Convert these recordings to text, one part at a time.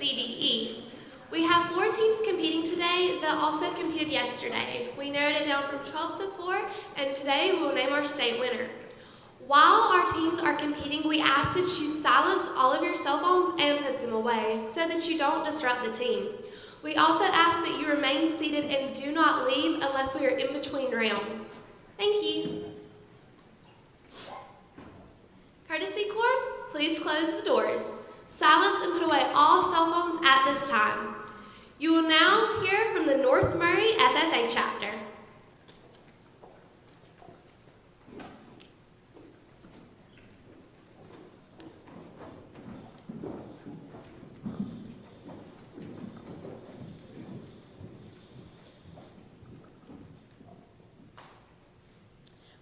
CDE. We have 4 teams competing today that also competed yesterday. We narrowed it down from 12 to 4, and today we will name our state winner. While our teams are competing, we ask that you silence all of your cell phones and put them away so that you don't disrupt the team. We also ask that you remain seated and do not leave unless we are in between rounds. Thank you. Courtesy Corps, please close the doors. Silence and put away all cell phones at this time. You will now hear from the North Murray FFA chapter.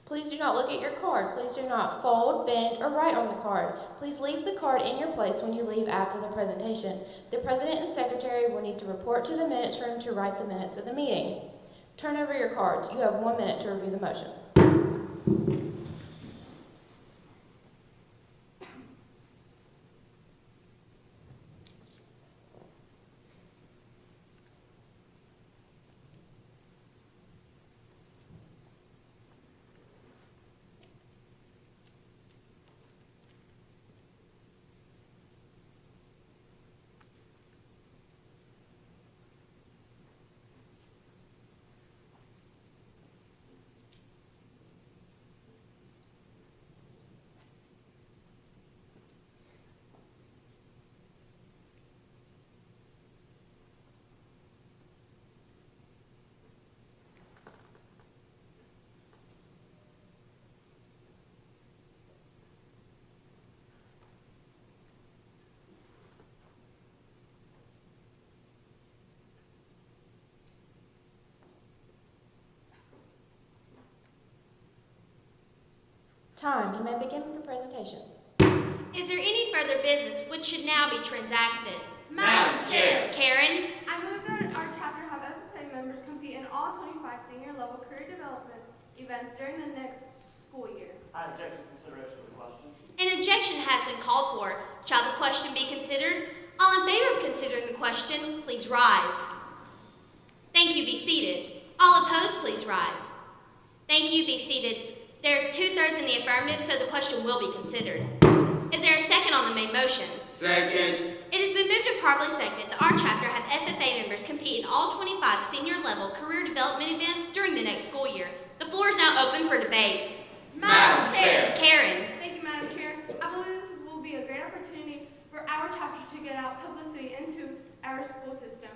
Please do not look at your card. Please do not fold, bend, or write on the card. Please leave the card in your place when you leave after the presentation. The President and Secretary will need to report to the minutes room to write the minutes of the meeting. Turn over your cards. You have 1 minute to review the motion. Time. You may begin with your presentation. Is there any further business which should now be transacted? Madam Chair. Karen? I move that our chapter have FFA members compete in all 25 senior level career development events during the next school year. I object to consideration of the question. An objection has been called for. Shall the question be considered? All in favor of considering the question, please rise. Thank you, be seated. All opposed, please rise. Thank you, be seated. There are 2/3 in the affirmative, so the question will be considered. Is there a second on the main motion? Second. It has been moved and properly seconded that our chapter have FFA members compete in all 25 senior level career development events during the next school year. The floor is now open for debate. Madam Chair. Karen? Thank you, Madam Chair. I believe this will be a great opportunity for our chapter to get out publicity into our school system.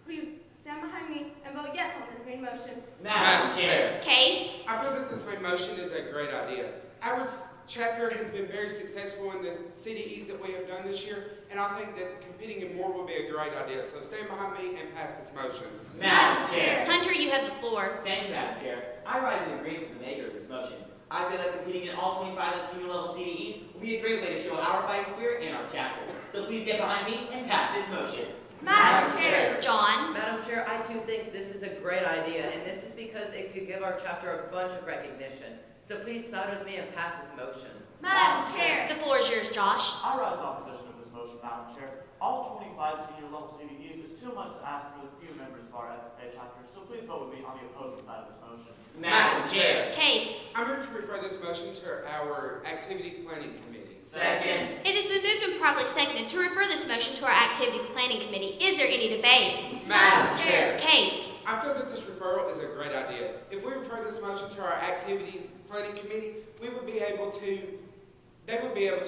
Please stand behind me and vote yes on this main motion. Madam Chair. Case? I feel that this main motion is a great idea. Our chapter has been very successful in the CDEs that we have done this year, and I think that competing in more will be a great idea. So stand behind me and pass this motion. Madam Chair. Hunter, you have the floor. Thank you, Madam Chair. I rise in agreement with the maker of this motion. I feel like competing in all 25 of the senior level CDEs will be a great way to show our fighting spirit in our chapter. So please get behind me and pass this motion. Madam Chair. John? Madam Chair, I too think this is a great idea, and this is because it could give our chapter a bunch of recognition. So please side with me and pass this motion. Madam Chair. The floor is yours, Josh. I rise in opposition of this motion, Madam Chair. All 25 senior level CDEs is too much to ask for the few members of our FFA chapter, so please vote with me on the opposing side of this motion. Madam Chair. Case? I move to refer this motion to our Activity Planning Committee. Second. It has been moved and properly seconded to refer this motion to our Activities Planning Committee. Is there any debate? Madam Chair. Case? I feel that this referral is a great idea. If we refer this motion to our Activities Planning Committee, they would be able to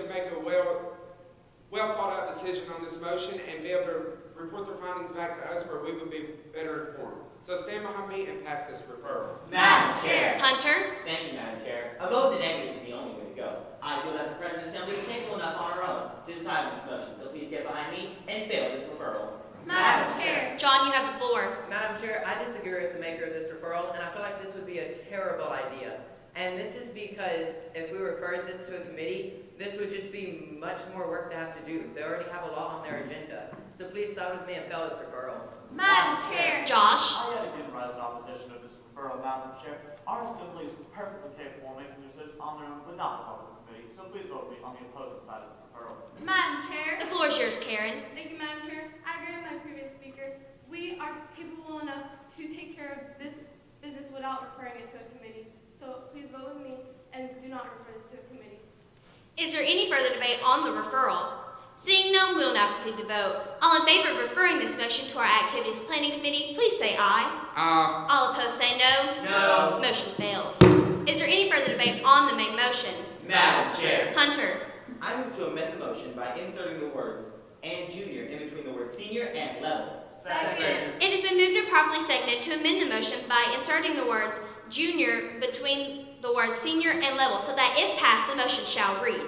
make a well thought out decision on this motion and be able to report their findings back to us where we would be better informed. So stand behind me and pass this referral. Madam Chair. Hunter? Thank you, Madam Chair. A vote of the negative is the only way to go. I feel that the President Assembly is capable enough on our own to decide on this motion, so please get behind me and fail this referral. Madam Chair. John, you have the floor. Madam Chair, I disagree with the maker of this referral, and I feel like this would be a terrible idea. And this is because if we referred this to a committee, this would just be much more work to have to do. They already have a lot on their agenda. So please side with me and fail this referral. Madam Chair. Josh? I yet again rise in opposition of this referral, Madam Chair. Our Assembly is perfectly capable of making decisions on their own without the help of the committee, so please vote with me on the opposing side of this referral. Madam Chair. The floor is yours, Karen. Thank you, Madam Chair. I to take care of this business without referring it to a committee. So please vote with me and do not refer this to a committee. Is there any further debate on the referral? Seeing none, we'll now proceed to vote. All in favor of referring this motion to our Activities Planning Committee, please say aye. All opposed say no. No. Motion fails. Is there any further debate on the main motion? Madam Chair, Hunter. I move to amend the motion by inserting the words "and junior" in between the word senior and level. It has been moved and properly seconded to amend the motion by inserting the words junior between the words senior and level so that if passed, the motion shall read.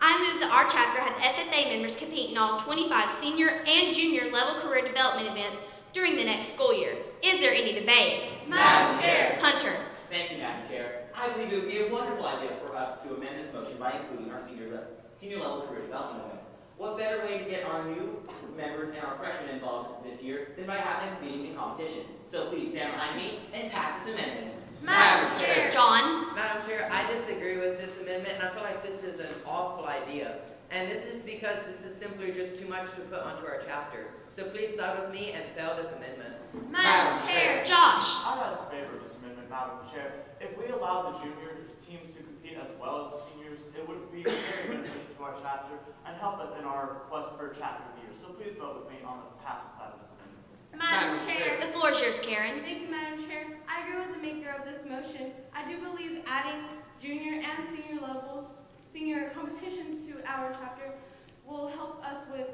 I move that our chapter have FFA members compete in all 25 senior and junior level career development events during the next school year. Is there any debate? Madam Chair. Hunter. Thank you, Madam Chair. I believe it would be a wonderful idea for us to amend this motion by including our senior level career development events. What better way to get our new members and our freshmen involved this year than by having them competing in competitions? So please stand behind me and pass this amendment. Madam Chair. John. Madam Chair, I disagree with this amendment, and I feel like this is an awful idea. And this is because this is simply just too much to put onto our chapter. So please side with me and fail this amendment. Madam Chair. Josh. I rise in favor of this amendment, Madam Chair. If we allow the junior teams to compete as well as the seniors, it would be very beneficial to our chapter and help us in our quest for chapter of the year. So please vote with me on the passing side of this amendment. Madam Chair. The floor is yours, Karen. Thank you, Madam Chair. I agree with the maker of this motion. I do believe adding junior and senior competitions to our chapter will help us with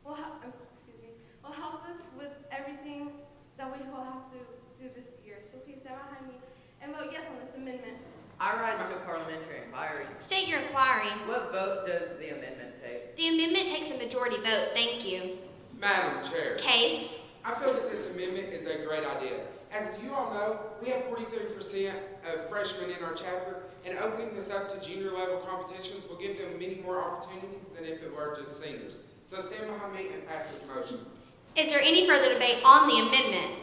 will help us with everything that we will have to do this year. So please stand behind me and vote yes on this amendment. I rise to a parliamentary inquiry. State your inquiry. What vote does the amendment take? The amendment takes a majority vote. Thank you. Madam Chair, Case. I feel that this amendment is a great idea. As you all know, we have 43% of freshmen in our chapter, and opening this up to junior level competitions will give them many more opportunities than if it were just seniors. So stand behind me and pass this motion. Is there any further debate on the amendment?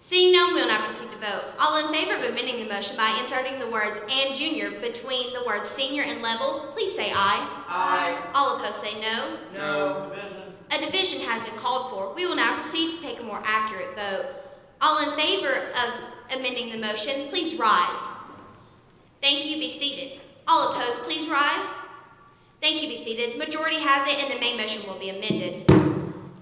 Seeing none, we will now proceed to vote. All in favor of amending the motion by inserting the words "and junior" between the words senior and level, please say aye. Aye. All opposed say no. No. Division. A division has been called for. We will now proceed to take a more accurate vote. All in favor of amending the motion, please rise. Thank you. Be seated. All opposed, please rise. Thank you. Be seated. Majority has it, and the main motion will be amended.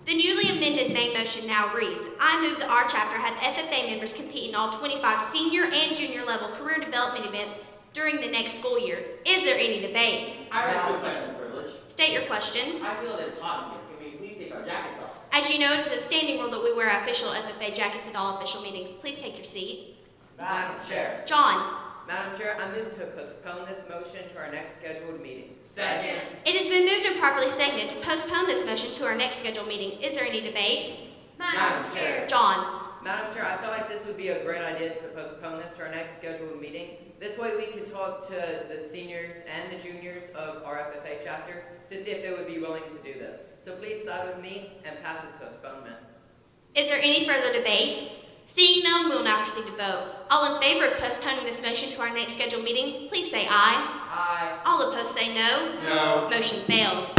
The newly amended main motion now reads, I move that our chapter have FFA members compete in all 25 senior and junior level career development events during the next school year. Is there any debate? I rise to a question of privilege. State your question. I feel that it's hot in here. Can we please take our jackets off? As you know, it is a standing rule that we wear official FFA jackets at all official meetings. Please take your seat. Madam Chair. John. Madam Chair, I move to postpone this motion to our next scheduled meeting. Second. It has been moved and properly seconded to postpone this motion to our next scheduled meeting. Is there any debate? Madam Chair. John. Madam Chair, I feel like this would be a great idea to postpone this to our next scheduled meeting. This way we could talk to the seniors and the juniors of our FFA chapter to see if they would be willing to do this. So please side with me and pass this postponement. Is there any further debate? Seeing none, we will now proceed to vote. All in favor of postponing this motion to our next scheduled meeting, please say aye. Aye. All opposed say no. No. Motion fails.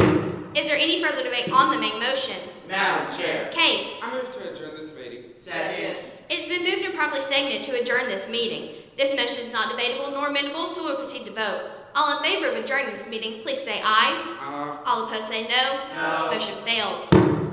Is there any further debate on the main motion? Madam Chair. Case. I move to adjourn this meeting. Second. It has been moved and properly seconded to adjourn this meeting. This motion is not debatable nor amendable, so we'll proceed to vote. All in favor of adjourning this meeting, please say aye. All opposed say no. No. Motion fails.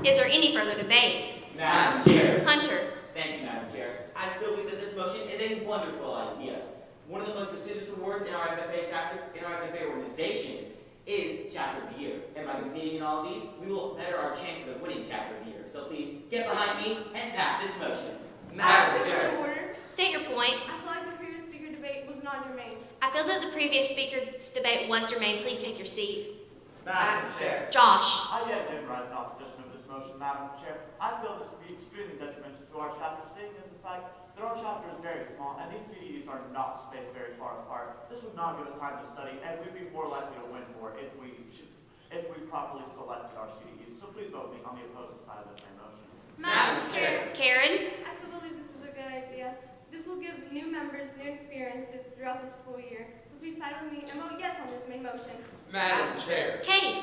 Is there any further debate? Madam Chair. Hunter. Thank you, Madam Chair. I still believe that this motion is a wonderful idea. One of the most prestigious awards in our FFA chapter, in our FFA organization, is Chapter of the Year. And by competing in all of these, we will better our chances of winning Chapter of the Year. So please, get behind me and pass this motion. Madam Point Chair. of order. State your point. I feel like the previous speaker debate was not germane. I feel that the previous speaker's debate was germane. Please take your seat. Madam Chair. Josh. I yet again rise in opposition of this motion, Madam Chair. I feel this would be extremely detrimental to our chapter, seeing as the fact that our chapter is very small and these CDEs are not spaced very far apart. This would not give us time to study, and we'd be more likely to win more if we properly selected our CDEs. So please vote me on the opposing side of this main motion. Madam Chair. Karen. I still believe this is a good idea. This will give new members new experiences throughout the school year. So please side with me and vote yes on this main motion. Madam Chair. Case.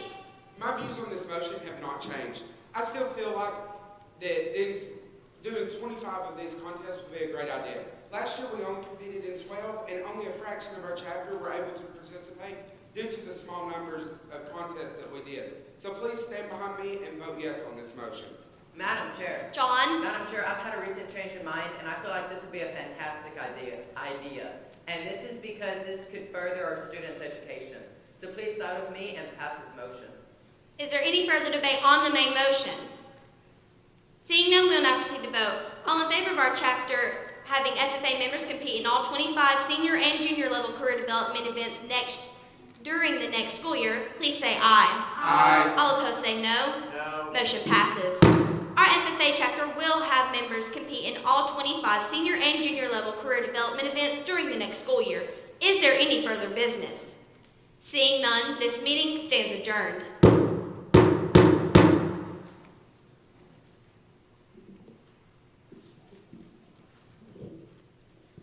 My views on this motion have not changed. I still feel like that doing 25 of these contests would be a great idea. Last year we only competed in 12, and only a fraction of our chapter were able to participate due to the small numbers of contests that we did. So please stand behind me and vote yes on this motion. Madam Chair. John? Madam Chair, I've had a recent change in mind, and I feel like this would be a fantastic idea. And this is because this could further our students' education. So please side with me and pass this motion. Is there any further debate on the main motion? Seeing none, we will now proceed to vote. All in favor of our chapter having FFA members compete in all 25 senior and junior level career development events during the next school year, please say aye. Aye. All opposed say no. No. Motion passes. Our FFA chapter will have members compete in all 25 senior and junior level career development events during the next school year. Is there any further business? Seeing none, this meeting stands adjourned.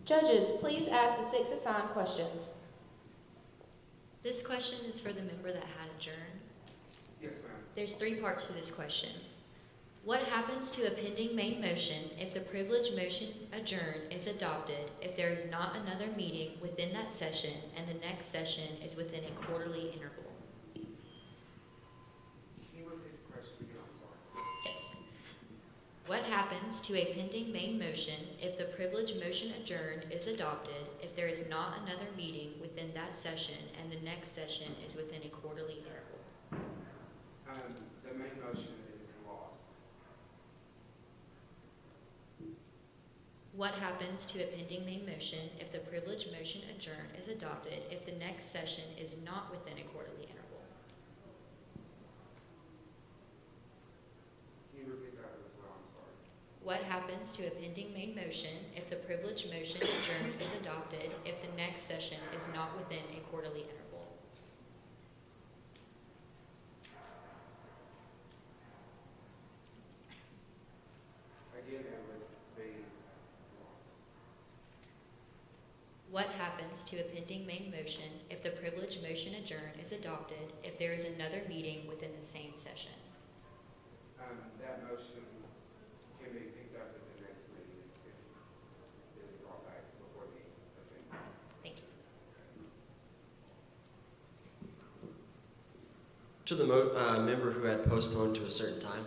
Judges, please ask the 6 assigned questions. This question is for the member that had adjourned. Yes, ma'am. There's 3 parts to this question. What happens to a pending main motion if the privileged motion adjourned is adopted if there is not another meeting within that session and the next session is within a quarterly interval? Can you repeat the question again? I'm sorry. Yes. What happens to a pending main motion if the privileged motion adjourned is adopted if there is not another meeting within that session and the next session is within a quarterly interval? The main motion is lost. What happens to a pending main motion if the privileged motion adjourned is adopted if the next session is not within a quarterly interval? Can you repeat that as well? I'm sorry. What happens to a pending main motion if the privileged motion adjourned is adopted if the next session is not within a quarterly interval? Again, it would be lost. What happens to a pending main motion if the privileged motion adjourned is adopted if there is another meeting within the same session? That motion can be picked up at the next meeting if it is brought back before the assembly. Thank you. To the member who had postponed to a certain time.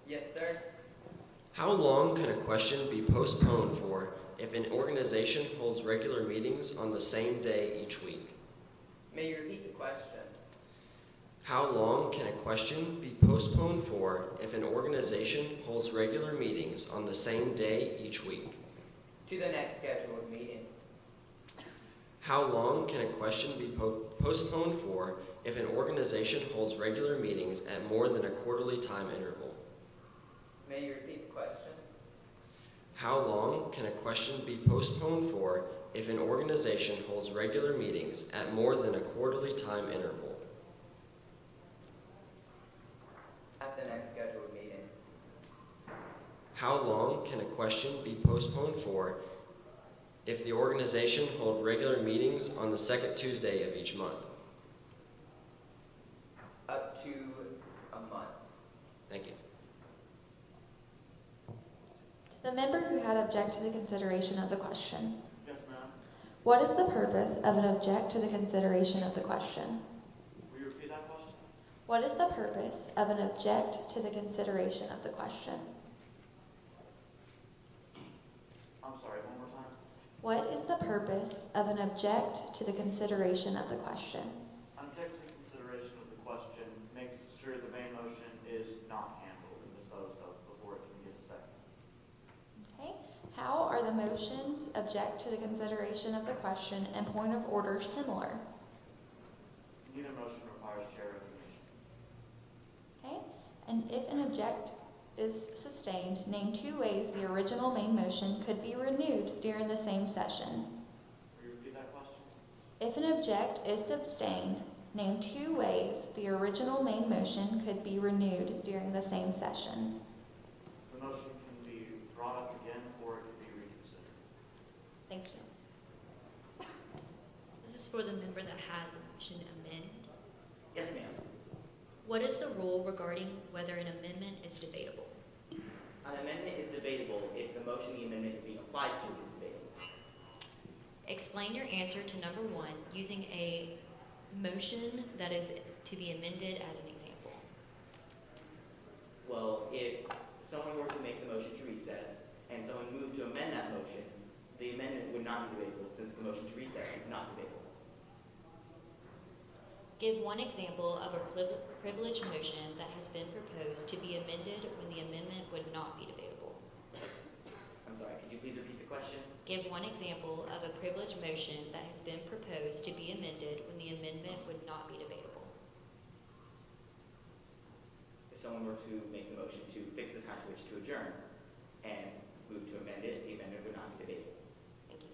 Yes, sir. How long can a question be postponed for if an organization holds regular meetings on the same day each week? May you repeat the question? How long can a question be postponed for if an organization holds regular meetings on the same day each week? To the next scheduled meeting. How long can a question be postponed for if an organization holds regular meetings at more than a quarterly time interval? May you repeat the question? How long can a question be postponed for if an organization holds regular meetings at more than a quarterly time interval? At the next scheduled meeting. How long can a question be postponed for if the organization holds regular meetings on the second Tuesday of each month? Up to a month. Thank you. The member who had object to the consideration of the question. Yes, ma'am. What is the purpose of an object to the consideration of the question? Will you repeat that question? What is the purpose of an object to the consideration of the question? I'm sorry, one more time. What is the purpose of an object to the consideration of the question? An objective consideration of the question makes sure the main motion is not handled and disposed of before it can get a second. Okay. How are the motions object to the consideration of the question and point of order similar? Neither motion requires chair recognition. Okay. And if an object is sustained, name 2 ways the original main motion could be renewed during the same session. Will you repeat that question? If an object is sustained, name 2 ways the original main motion could be renewed during the same session. The motion can be brought up again or it can be reconsidered. Thank you. This is for the member that had the motion amend. Yes, ma'am. What is the rule regarding whether an amendment is debatable? An amendment is debatable if the motion the amendment is being applied to is debatable. Explain your answer to number 1 using a motion that is to be amended as an example. Well, if someone were to make the motion to recess and someone moved to amend that motion, the amendment would not be debatable since the motion to recess is not debatable. Give one example of a privileged motion that has been proposed to be amended when the amendment would not be debatable. I'm sorry, could you please repeat the question? Give one example of a privileged motion that has been proposed to be amended when the amendment would not be debatable. If someone were to make the motion to fix the time to which to adjourn and move to amend it, the amendment would not be debatable. Thank you.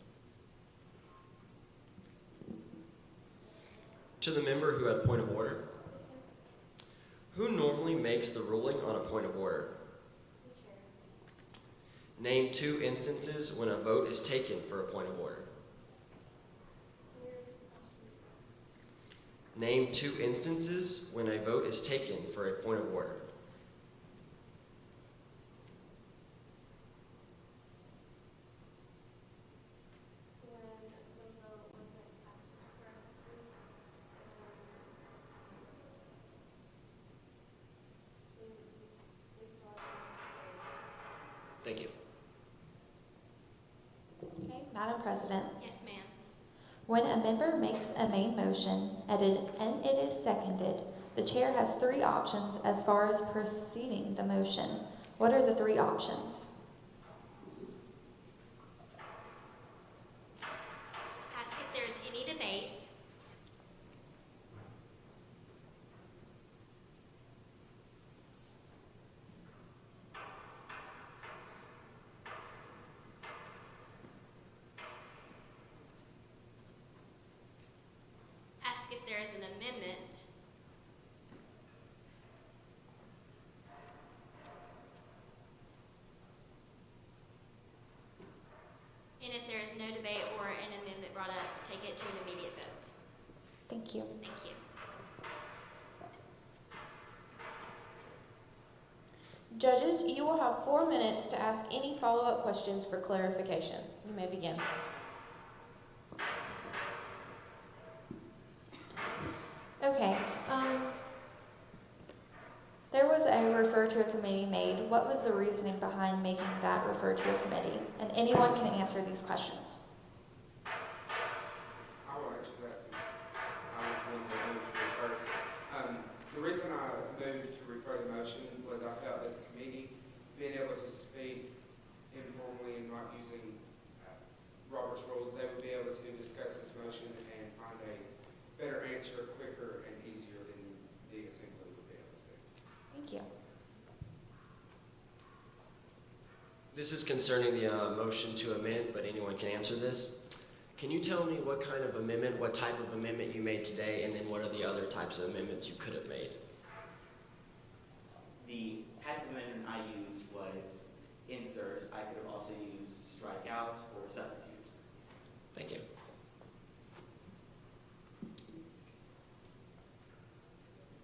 To the member who had point of order. Who normally makes the ruling on a point of order? Name 2 instances when a vote is taken for a point of order. Name 2 instances when a vote is taken for a point of order. Thank you. Okay, Madam President, Yes, ma'am. when a member makes a main motion and it is seconded, the chair has 3 options as far as proceeding the motion. What are the 3 options? Ask if there is any debate. Ask if there is an amendment. And if there is no debate or an amendment brought up, take it to an immediate vote. Thank you. Thank you. Judges, you will have 4 minutes to ask any follow-up questions for clarification. You may begin. Okay, there was a refer to a committee made. What was the reasoning behind making that refer to a committee? And anyone can answer these questions. I will answer that since I was the one that moved to refer. The reason I moved to refer the motion was I felt that the committee, being able to speak informally and not using Robert's rules, they would be able to discuss this motion and find a better answer quicker and easier than the assembly would be able to. Thank you. This is concerning the motion to amend, but anyone can answer this. Can you tell me what kind of amendment, what type of amendment you made today, and then what are the other types of amendments you could have made? The type of amendment I used was insert. I could have also used strike out or substitute. Thank you.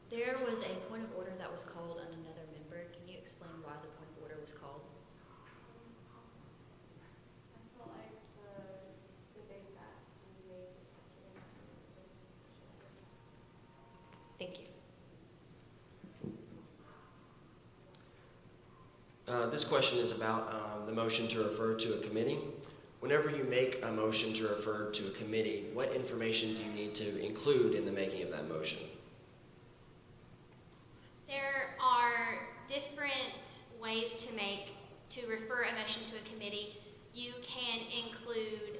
There was a point of order that was called on another member. Can you explain why the point of order was called? I feel like the debate that we made was Thank you. This question is about the motion to refer to a committee. Whenever you make a motion to refer to a committee, what information do you need to include in the making of that motion? There are different ways to refer a motion to a committee. You can include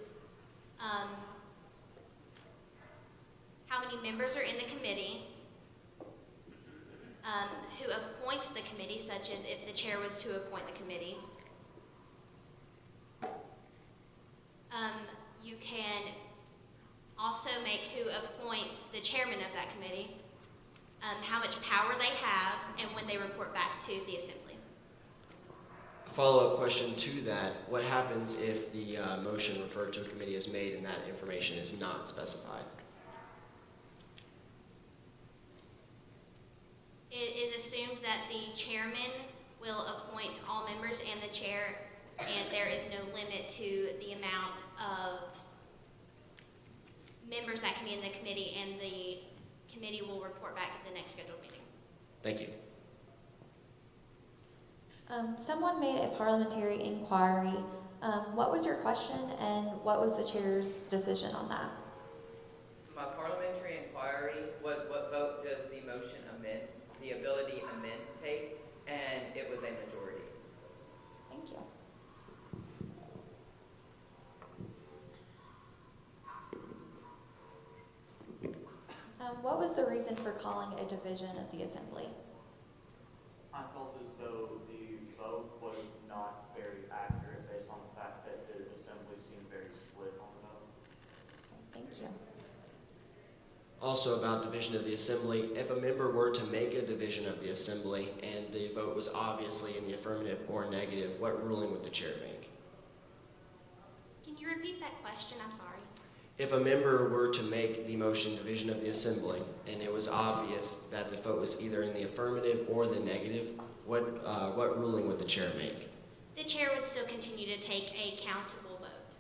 how many members are in the committee, who appoints the committee, such as if the chair was to appoint the committee. You can also make who appoints the chairman of that committee, how much power they have, and when they report back to the assembly. A follow-up question to that, what happens if the motion referred to a committee is made and that information is not specified? It is assumed that the chairman will appoint all members and the chair, and there is no limit to the amount of members that can be in the committee, and the committee will report back at the next scheduled meeting. Thank you. Someone made a parliamentary inquiry. What was your question and what was the chair's decision on that? My parliamentary inquiry was what vote does the motion amend, the ability amend take, and it was a majority. Thank you. What was the reason for calling a division of the assembly? I felt as though the vote was not very accurate based on the fact that the assembly seemed very split on the vote. Thank you. Also about division of the assembly, if a member were to make a division of the assembly and the vote was obviously in the affirmative or negative, what ruling would the chair make? Can you repeat that question? I'm sorry. If a member were to make the motion division of the assembly and it was obvious that the vote was either in the affirmative or the negative, what ruling would the chair make? The chair would still continue to take a countable vote.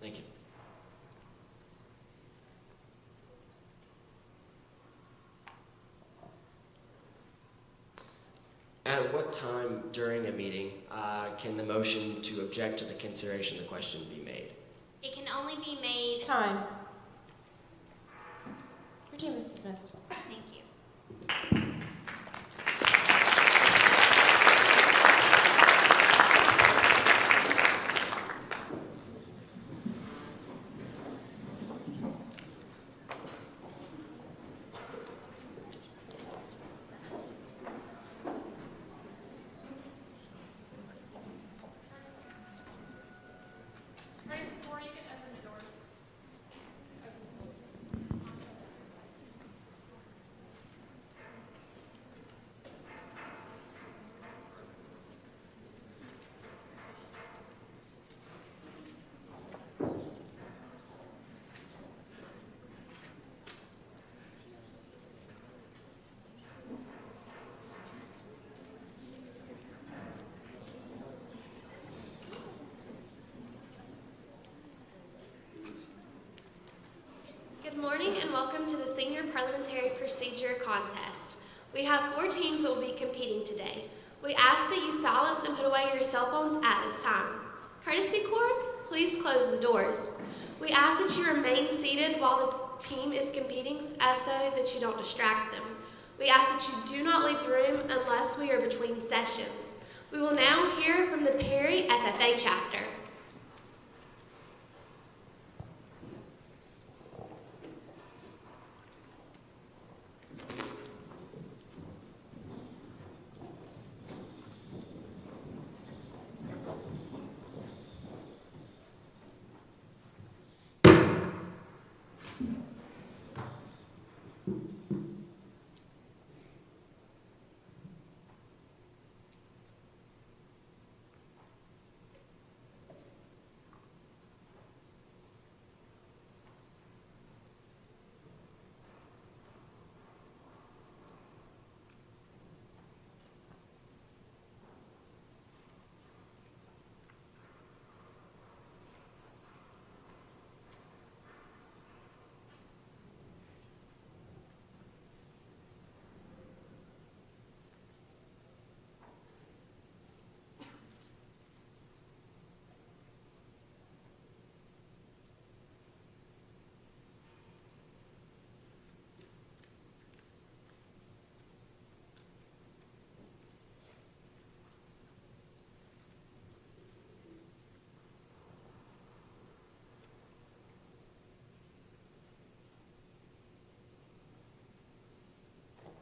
Thank you. At what time during a meeting can the motion to object to the consideration of the question be made? It can only be made. Time. Your team is dismissed. Thank you. Good morning and welcome to the Senior Parliamentary Procedure Contest. We have 4 teams that will be competing today. We ask that you silence and put away your cell phones at this time. Courtesy cord, please close the doors. We ask that you remain seated while the team is competing so that you don't distract them. We ask that you do not leave the room unless we are between sessions. We will now hear from the Perry FFA chapter.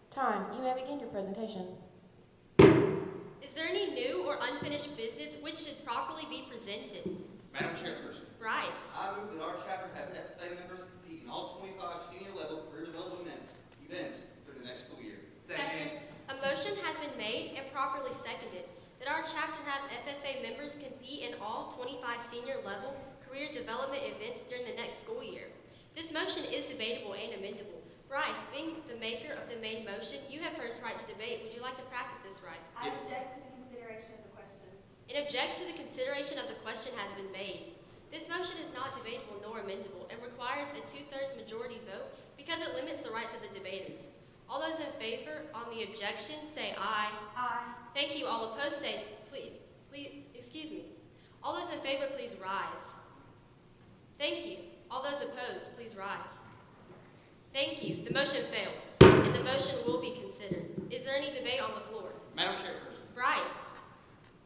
Time. You may begin your presentation. Is there any new or unfinished business which should properly be presented? Madam Chairperson, Rice. I move that our chapter have FFA members compete in all 25 senior level career development events for the next school year. Second. A motion has been made and properly seconded that our chapter have FFA members compete in all 25 senior level career development events during the next school year. This motion is debatable and amendable. Bryce, being the maker of the main motion, you have first right to debate. Would you like to practice this right? I object to the consideration object to the consideration of the question has been made. This motion is not debatable nor amendable and requires a 2/3 majority vote because it limits the rights of the debaters. All those in favor on the objection say aye. Aye. Thank you. All opposed say excuse me. All those in favor, please rise. Thank you. All those opposed, please rise. Thank you. The motion fails, and the motion will be considered. Is there any debate on the floor? Madam Chairperson, Bryce?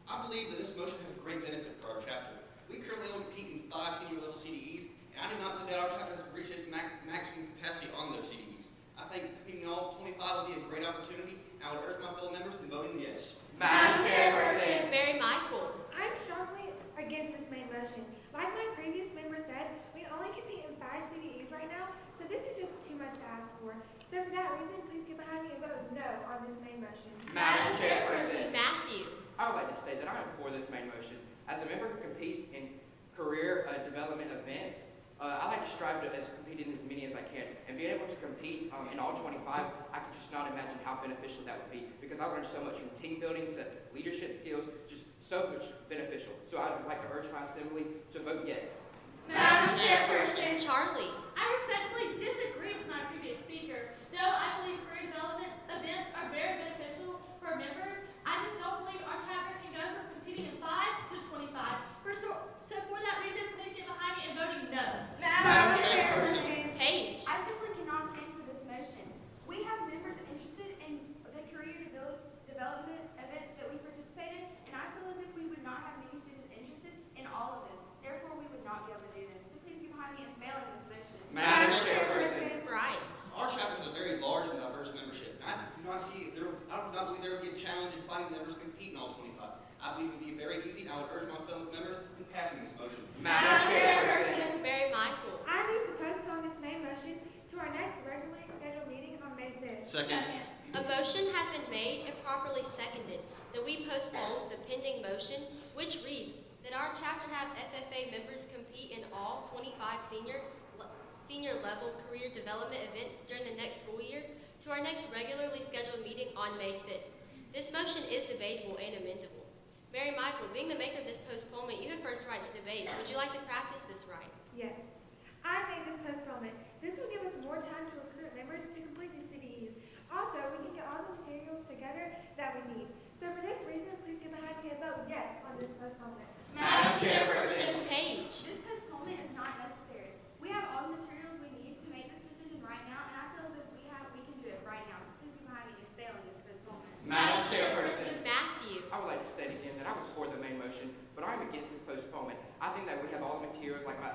I believe that this motion has a great benefit for our chapter. We currently only compete in 5 senior level CDEs, and I do not believe that our chapter has reached its maximum capacity on those CDEs. I think competing in all 25 will be a great opportunity, and I would urge my fellow members in voting yes. Madam Chairperson. Mary Michael? I'm strongly against this main motion. Like my previous member said, we only compete in 5 CDEs right now, so this is just too much to ask for. So for that reason, please get behind me and vote no on this main motion. Madam Chairperson. Matthew? I would like to state that I am for this main motion. As a member who competes in career development events, I like to strive to compete in as many as I can. And being able to compete in all 25, I can just not imagine how beneficial that would be, because I learned so much from team building to leadership skills, just so much beneficial. So I would like to urge my assembly to vote yes. Madam Chairperson. Charlie? I respectfully disagree with my previous speaker. Though I believe career development events are very beneficial for members, I just don't believe our chapter can go from competing in 5 to 25. So for that reason, please get behind me in voting no. Madam Chairperson. Paige? I simply cannot stand for this motion. We have members interested in the career development events that we participate in, and I feel as if we would not have many students interested in all of them. Therefore, we would not be able to do them. So please get behind me in failing this motion. Madam Chairperson. Bryce? Our chapter has a very large and diverse membership. I do not believe there would be a challenge in finding members to compete in all 25. I believe it would be very easy, and I would urge my fellow members in passing this motion. Madam Chairperson. Mary Michael? I move to postpone this main motion to our next regularly scheduled meeting on May 5th. Second. A motion has been made and properly seconded that we postpone the pending motion, which reads that our chapter have FFA members compete in all 25 senior level career development events during the next school year to our next regularly scheduled meeting on May 5th. This motion is debatable and amendable. Mary Michael, being the maker of this postponement, you have first right to debate. Would you like to practice this right? Yes. I made this postponement. This will give us more time to recruit members to complete the CDEs. Also, we can get all the materials together that we need. So for this reason, please get behind me and vote yes on this postponement. Madam Chairperson. Paige? This postponement is not necessary. We have all the materials we need to make this decision right now, and I feel that we can do it right now. So please get behind me in failing this postponement. Madam Chairperson. Matthew? I would like to state again that I was for the main motion, but I'm against this postponement. I think that we have all the materials, like my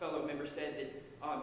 fellow member said, that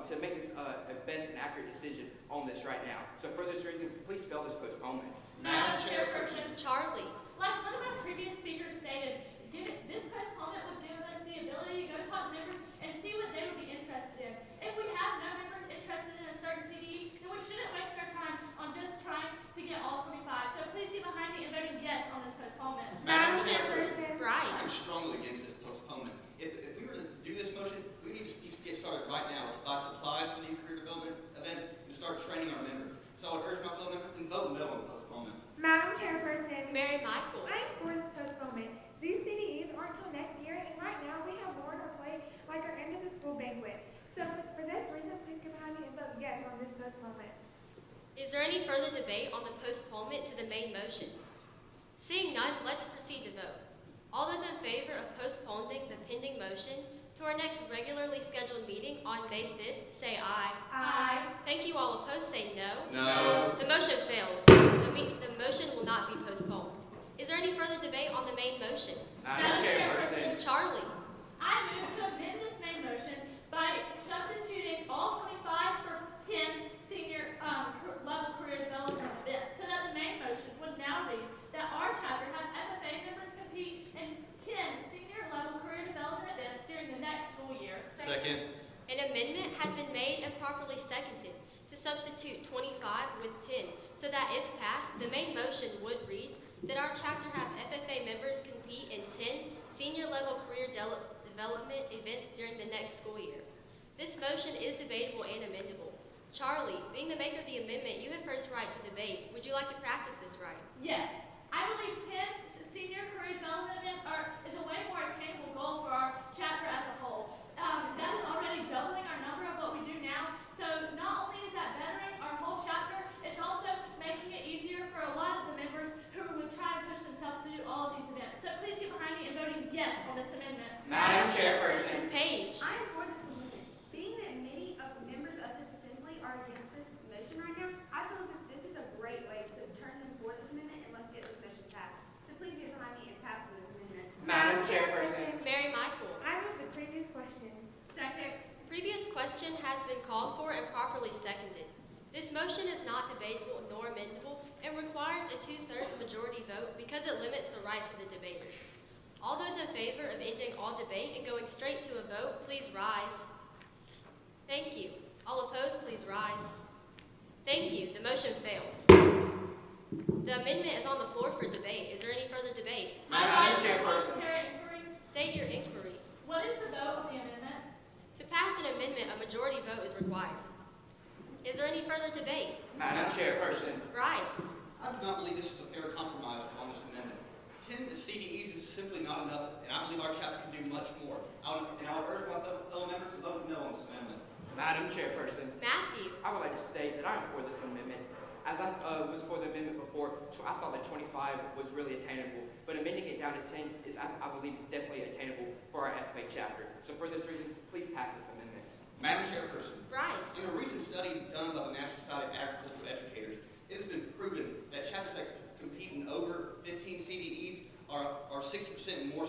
to make this a best and accurate decision on this right now. So for this reason, please fail this postponement. Madam Chairperson. Charlie? Like one of my previous speakers stated, this postponement would give us the ability to go talk to members and see what they would be interested in. If we have no members interested in a certain CDE, then we shouldn't waste our time on just trying to get all 25. So please get behind me in voting yes on this postponement. Madam Chairperson. Bryce? I'm strongly against this postponement. If we were to do this motion, we need to get started right now to buy supplies for these career development events and to start training our members. So I would urge my fellow members to vote no on the postponement. Madam Chairperson. Mary Michael? I am for this postponement. These CDEs aren't until next year, and right now we have more on our plate, like our end of the school banquet. So for this reason, please get behind me and vote yes on this postponement. Is there any further debate on the postponement to the main motion? Seeing none, let's proceed to vote. All those in favor of postponing the pending motion to our next regularly scheduled meeting on May 5th, say aye. Aye. Thank you. All opposed, say no. No. The motion fails. The motion will not be postponed. Is there any further debate on the main motion? Madam Chairperson. Charlie? I move to amend this main motion by substituting all 25 for 10 senior level career development events, so that the main motion would now read that our chapter have FFA members compete in 10 senior level career development events during the next school year. Second. An amendment has been made and properly seconded to substitute 25 with 10, so that if passed, the main motion would read that our chapter have FFA members compete in 10 senior level career development events during the next school year. This motion is debatable and amendable. Charlie, being the maker of the amendment, you have first right to debate. Would you like to practice this right? Yes. I believe 10 senior career development events are Chairperson. Page. I am for this amendment. Being that many of the members of this assembly are against this motion right now, I feel as if this is a great way to turn them for this amendment and let's get this motion passed. So please get behind me in passing this amendment. Madam Chairperson. Mary Michael. I move the previous question. Second. The previous question has been called for and properly seconded. This motion is not debatable nor amendable and requires a 2/3 majority vote because it limits the rights of the debaters. All those in favor of ending all debate and going straight to a vote, please rise. Thank you. All opposed, please rise. Thank you. The motion fails. The amendment is on the floor for debate. Is there any further debate? Madam Chairperson. Voluntary inquiry. State your inquiry. What is the vote on the amendment? To pass an amendment, a majority vote is required. Is there any further debate? Madam Chairperson. Rise. I do not believe this is a fair compromise on this amendment. 10 CDEs is simply not enough, and I believe our chapter can do much more. I would urge my fellow members to vote no on this amendment. Madam Chairperson. Matthew. I would like to state that I am for this amendment. As I was for the amendment before, I thought that 25 was really attainable, but amending it down to 10 is, I believe, definitely attainable for our FFA chapter. So for this reason, please pass this amendment. Madam Chairperson. Rise. In a recent study done by the National Society of Agricultural Educators, it has been proven that chapters that compete in over 15 CDEs are 60% more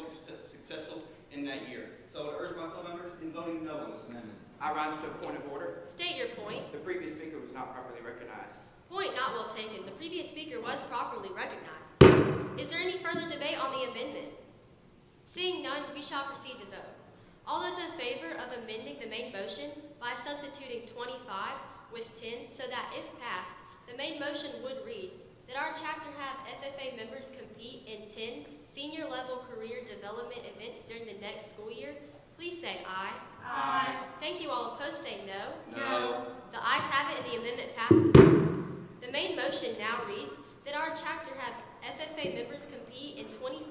successful in that year. So I would urge my fellow members in voting no on this amendment. I rise to a point of order. State your point. The previous speaker was not properly recognized. Point not well taken. The previous speaker was properly recognized. Is there any further debate on the amendment? Seeing none, we shall proceed to vote. All those in favor of amending the main motion by substituting 25 with 10 so that if passed, the main motion would read that our chapter have FFA members compete in 10 senior level career development events during the next school year, please say aye. Aye. Thank you. All opposed say no. No. The ayes have it and the amendment passes. The main motion now reads that our chapter have FFA members compete in 25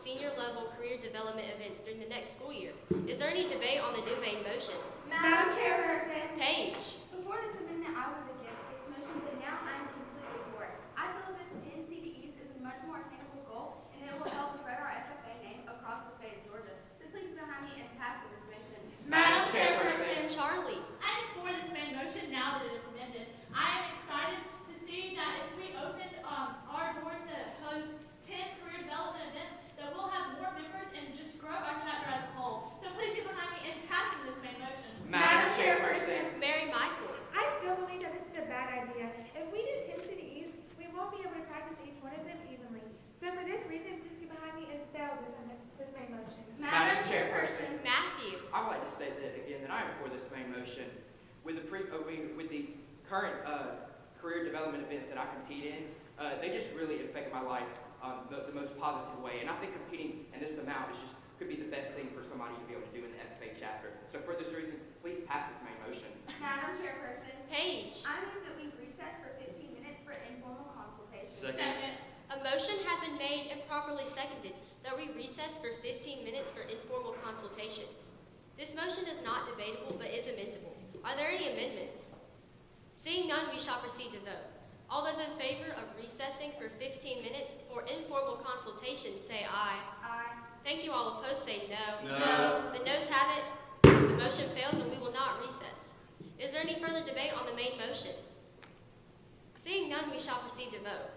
senior level career development events during the next school year. Is there any debate on the new main motion? Madam Chairperson. Page. Before this amendment, I was against this motion, but now I am completely for it. I feel as if 10 CDEs is a much more attainable goal, and it will help spread our FFA name across the state of Georgia. So please behind me and pass this motion. Madam Chairperson. Charlie. I am for this main motion now that it's amended. I am excited to see that if we open our doors to host 10 career development events, that we'll have more members and just grow our chapter as a whole. So please get behind me in passing this main motion. Madam Chairperson. Mary Michael. I still believe that this is a bad idea. If we do 10 CDEs, we won't be able to practice each one of them evenly. So for this reason, please get behind me and fail this main motion. Madam Chairperson. Matthew. I would like to state that again that I am for this main motion. With the current career development events that I compete in, they just really affect my life the most positive way. And I think competing in this amount could be the best thing for somebody to be able to do in the FFA chapter. So for this reason, please pass this main motion. Madam Chairperson. Page. I move that we recess for 15 minutes for informal consultation. Second. A motion has been made and properly seconded that we recess for 15 minutes for informal consultation. This motion is not debatable but is amendable. Are there any amendments? Seeing none, we shall proceed to vote. All those in favor of recessing for 15 minutes for informal consultation say aye. Aye. Thank you. All opposed say no. No. The noes have it. The motion fails and we will not recess. Is there any further debate on the main motion? Seeing none, we shall proceed to vote.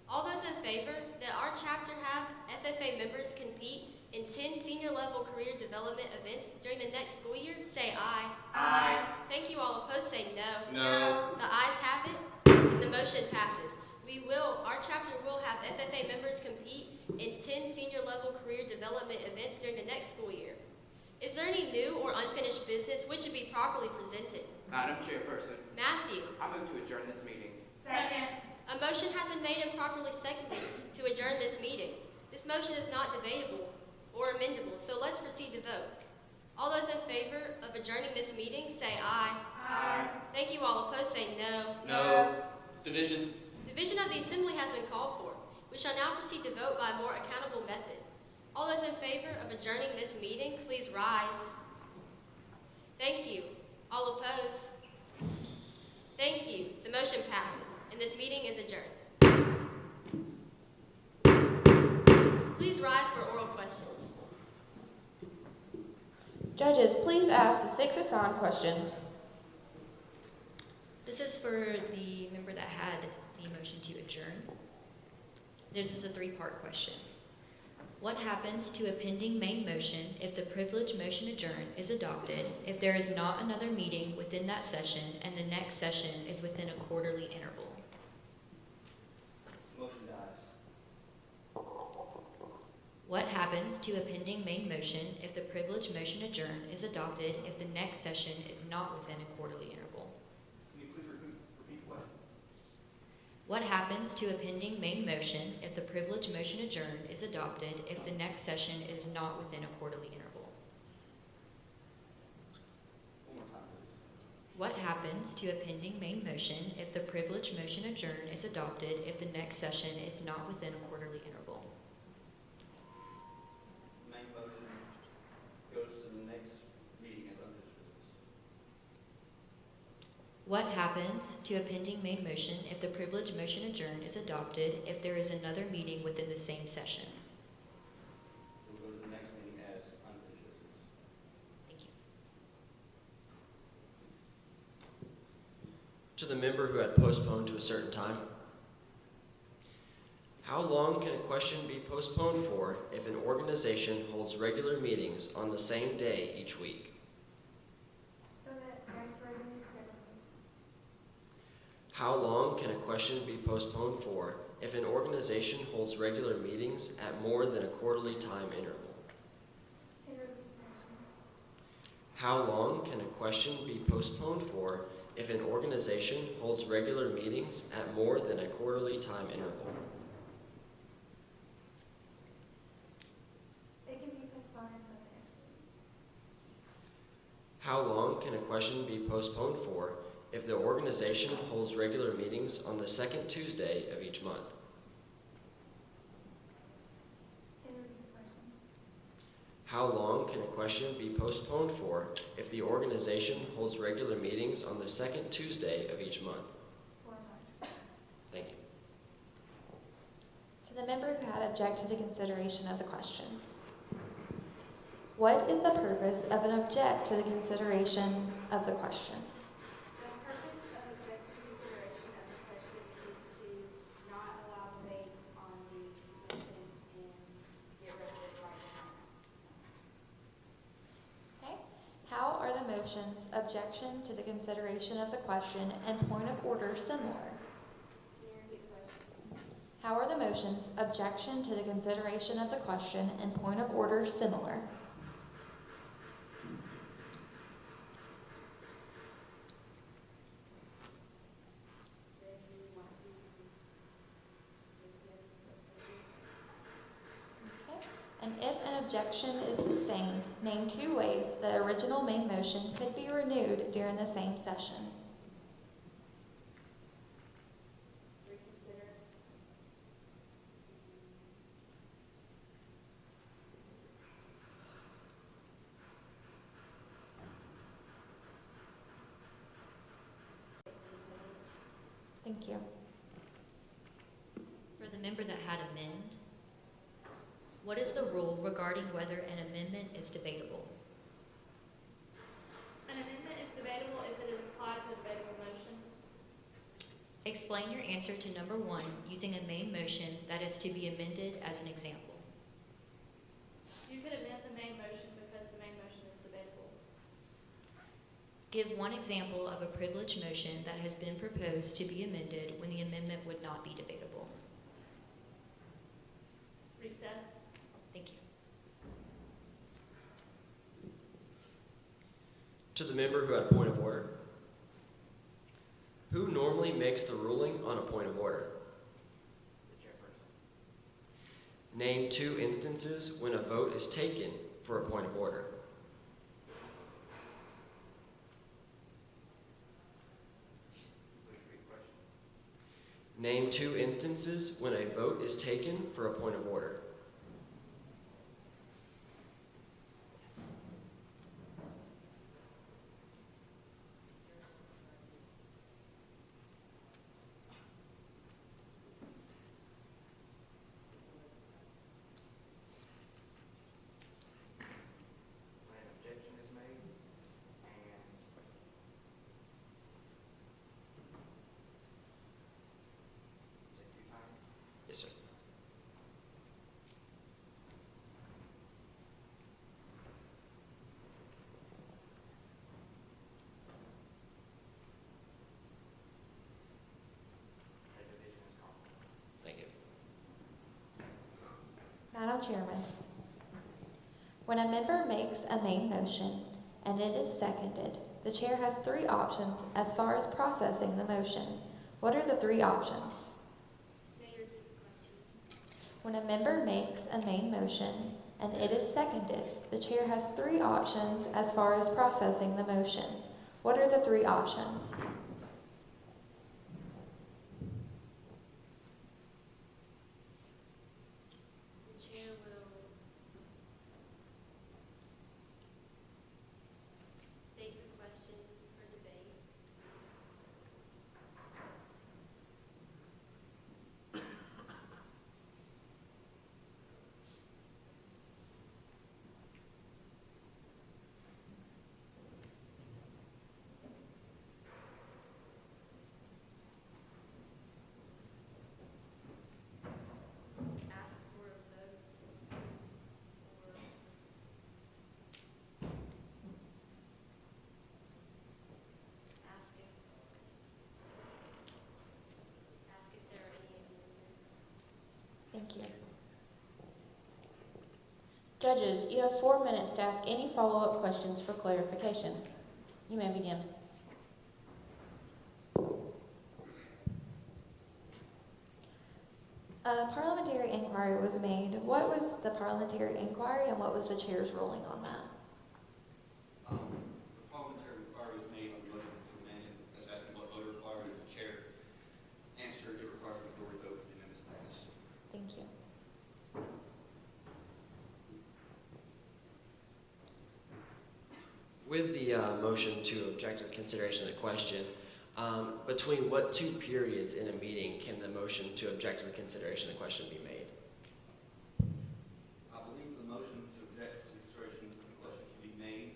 All those in favor that our chapter have FFA members compete in 10 senior level career development events during the next school year, say aye. Aye. Thank you. All opposed say no. No. The ayes have it and the motion passes. Our chapter will have FFA members compete in 10 senior level career development events during the next school year. Is there any new or unfinished business which should be properly presented? Madam Chairperson. Matthew. I move to adjourn this meeting. Second. A motion has been made and properly seconded to adjourn this meeting. This motion is not debatable or amendable, so let's proceed to vote. All those in favor of adjourning this meeting say aye. Aye. Thank you. All opposed say no. No. Division. Division of the assembly has been called for. We shall now proceed to vote by a more accountable method. All those in favor of adjourning this meeting, please rise. Thank you. All opposed? Thank you. The motion passes, and this meeting is adjourned. Please rise for oral questions. Judges, please ask the 6 assigned questions. This is for the member that had the motion to adjourn. This is a 3-part question. What happens to a pending main motion if the privileged motion adjourn is adopted, if there is not another meeting within that session and the next session is within a quarterly interval? Motion dies. What happens to a pending main motion if the privileged motion adjourn is adopted, if the next session is not within a quarterly interval? Can you please repeat the question? What happens to a pending main motion if the privileged motion adjourn is adopted, if the next session is not within a quarterly interval? One more time, please. What happens to a pending main motion if the privileged motion adjourn is adopted, if the next session is not within a quarterly interval? Main motion goes to the next meeting as unfinished business. What happens to a pending main motion if the privileged motion adjourn is adopted, if there is another meeting within the same session? We'll go to the next meeting as unfinished business. Thank you. To the member who had postponed to a certain time, how long can a question be postponed for if an organization holds regular meetings on the same day each week? So that next regular session. How long can a question be postponed for if an organization holds regular meetings at more than a quarterly time interval? Can you repeat the question? How long can a question be postponed for if an organization holds regular meetings at more than a quarterly time interval? It can be postponed until the next meeting. How long can a question be postponed for if the organization holds regular meetings on the second Tuesday of each month? Can you repeat the question? How long can a question be postponed for if the organization holds regular meetings on the second Tuesday of each month? 4 times. Thank you. To the member who had object to the consideration of the question. What is the purpose of an object to the consideration of the question? The purpose of object to consideration of the question is to not allow debate on the motion and get rid of it right now. Okay. How are the motions objection to the consideration of the question and point of order similar? Can you repeat the question? How are the motions objection to the consideration of the question and point of order similar? Then you want to dismiss offenses. Okay. And if an objection is sustained, name 2 ways the original main motion could be renewed during the same session. Reconsider. Thank you. For the member that had amend, what is the rule regarding whether an amendment is debatable? An amendment is debatable if it is applied to a debatable motion. Explain your answer to number 1 using a main motion that is to be amended as an example. You could amend the main motion because the main motion is debatable. Give 1 example of a privileged motion that has been proposed to be amended when the amendment would not be debatable. Recess. Thank you. To the member who had point of order. Who normally makes the ruling on a point of order? The chairperson. Name 2 instances when a vote is taken for a point of order. Please repeat the question. Name 2 instances when a vote is taken for a point of order. When an objection is Madam Chairman. When a member makes a main motion and it is seconded, the chair has three options as far as processing the motion. What are the three options? When a member makes a main motion and it is seconded, the chair has three options as far as processing the motion. What are the three options? The chair will state the question for debate. Ask for a vote or ask if there are any amendments. Thank you. Judges, you have 4 minutes to ask any follow-up questions for clarification. You may begin. A parliamentary inquiry was made. What was the parliamentary inquiry and what was the chair's ruling on that? The parliamentary inquiry was made on the motion to amend it. That's asking what vote required, the chair answered it required a majority vote to amend this pass. Thank you. With the motion to object to the consideration of the question, between what two periods in a meeting can the motion to object to the consideration of the question be made? I believe the motion to object to the consideration of the question can be made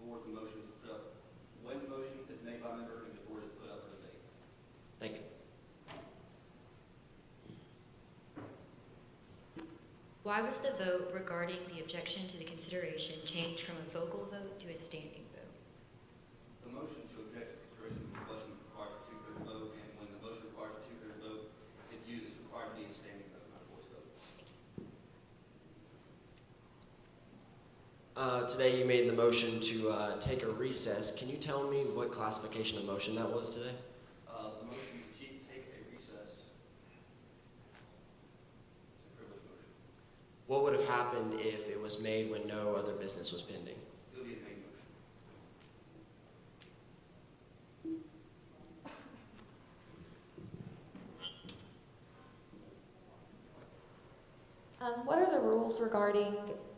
before the motion is put up, when the motion is made by a member and before it is put up for debate. Thank you. Why was the vote regarding the objection to the consideration changed from a vocal vote to a standing vote? The motion to object to the consideration of the question requires a two-thirds vote, and when the motion requires a two-thirds vote, it is required to be a standing vote, not a voice vote. Today you made the motion to take a recess. Can you tell me what classification of motion that was today? The motion to take a recess is a privilege motion. What would have happened if it was made when no other business was pending? It will be a main motion. What are the rules regarding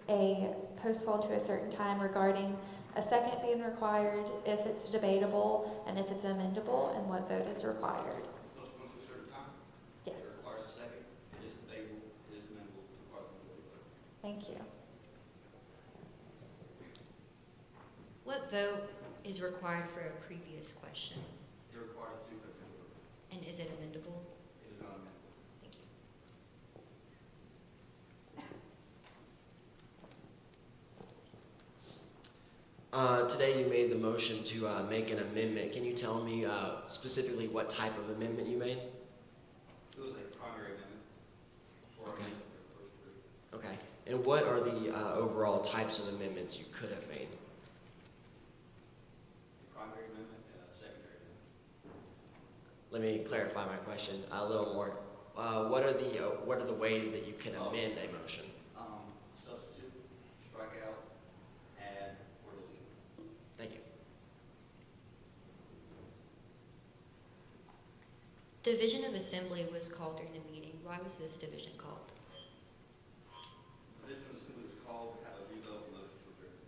a postpone to a certain time regarding a second being required if it's debatable and if it's amendable, and what vote is required? Postpone to a certain time? Yes. It requires a second. It is debatable. It is amendable. It requires a majority vote. Thank you. What vote is required for a previous question? It requires a two-thirds vote. And is it amendable? It is not amendable. Thank you. Today you made the motion to make an amendment. Can you tell me specifically what type of amendment you made? It was a primary amendment. For Okay. amendment for the first reading. Okay. And what are the overall types of amendments you could have made? A primary amendment and a secondary amendment. Let me clarify my question a little more. What are the ways that you can amend a motion? Substitute, strike out, add, or delete. Thank you. Division of assembly was called during the meeting. Why was this division called? Division of assembly was called to have a revote of the motion to adjourn.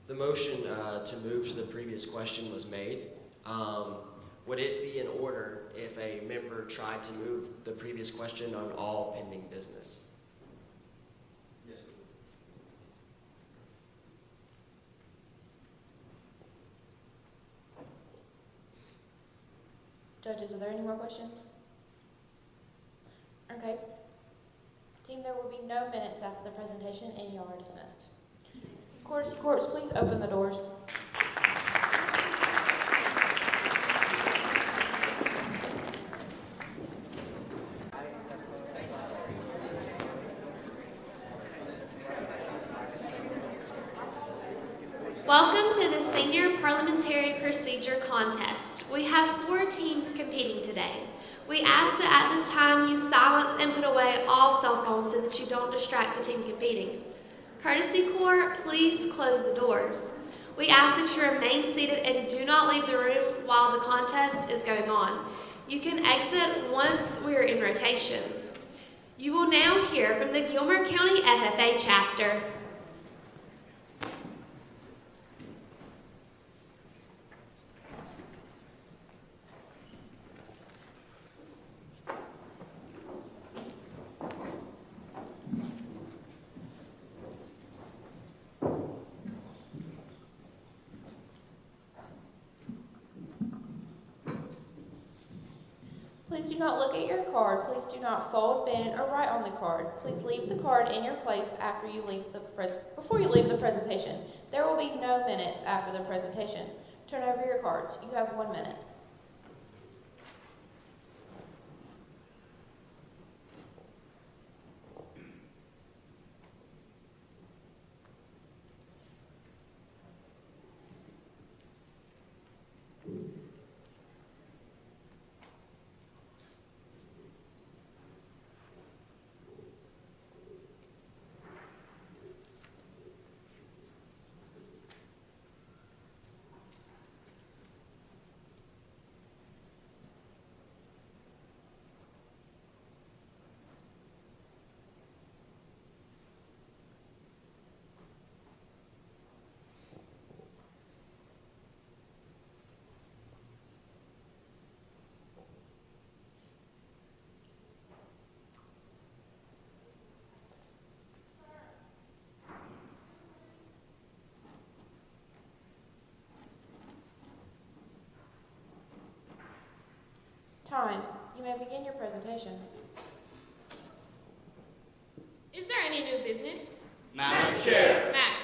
The motion to move to the previous question was made. Would it be in order if a member tried to move the previous question on all pending business? Yes, it would. Judges, are there any more questions? There will be no minutes after the presentation, and y'all are dismissed. Courts, please open the doors. Welcome to the Senior Parliamentary Procedure Contest. We have 4 teams competing today. We ask that at this time you silence and put away all cell phones so that you don't distract the team competing. Courtesy Corps, please close the doors. We ask that you remain seated and do not leave the room while the contest is going on. You can exit once we are in rotations. You will now hear from the Gilmer County FFA chapter. Please do not look at your card. Please do not fold, bend, or write on the card. Please leave the card in your place before you leave the presentation. There will be no minutes after the presentation. Turn over your cards. You have 1 minute. Time. You may begin your presentation. Is there any new business? Madam Chair. Matt.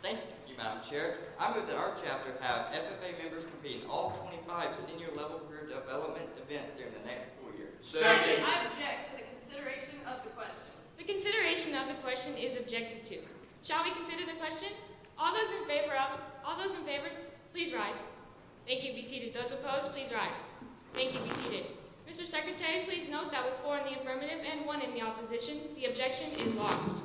Thank you, Madam Chair. I move that our chapter have FFA members compete in all 25 senior level career development events during the next school year. Second. I object to the consideration of the question. The consideration of the question is objected to. Shall we consider the question? All those in favor, please rise. Thank you. Be seated. Those opposed, please rise. Thank you. Be seated. Mr. Secretary, please note that with 4 in the affirmative and 1 in the opposition, the objection is lost.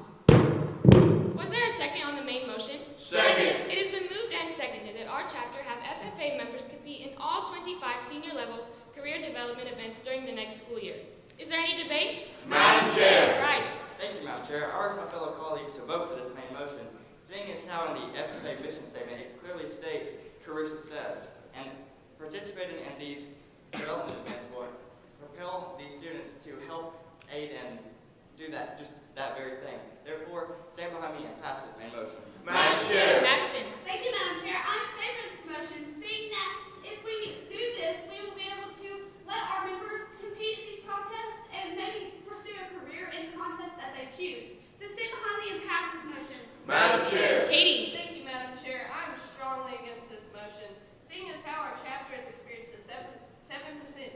Was there a second on the main motion? Second. It has been moved and seconded that our chapter have FFA members compete in all 25 senior level career development events during the next school year. Is there any debate? Madam Chair. Rice. Thank you, Madam Chair. I urge my fellow colleagues to vote for this main motion. Seeing as how in the FFA mission statement it clearly states career success, and participating in these development events will propel these students to help aid and do that very thing. Therefore, stand behind me and pass this main motion. Madam Chair. Madison. Thank you, Madam Chair. I'm in favor of this motion, seeing that if we do this, we will be able to let our members compete in these contests and maybe pursue a career in the contest that they choose. So stand behind me and pass this motion. Madam Chair. Katie. Thank you, Madam Chair. I'm strongly against this motion. Seeing as how our chapter has experienced a 7%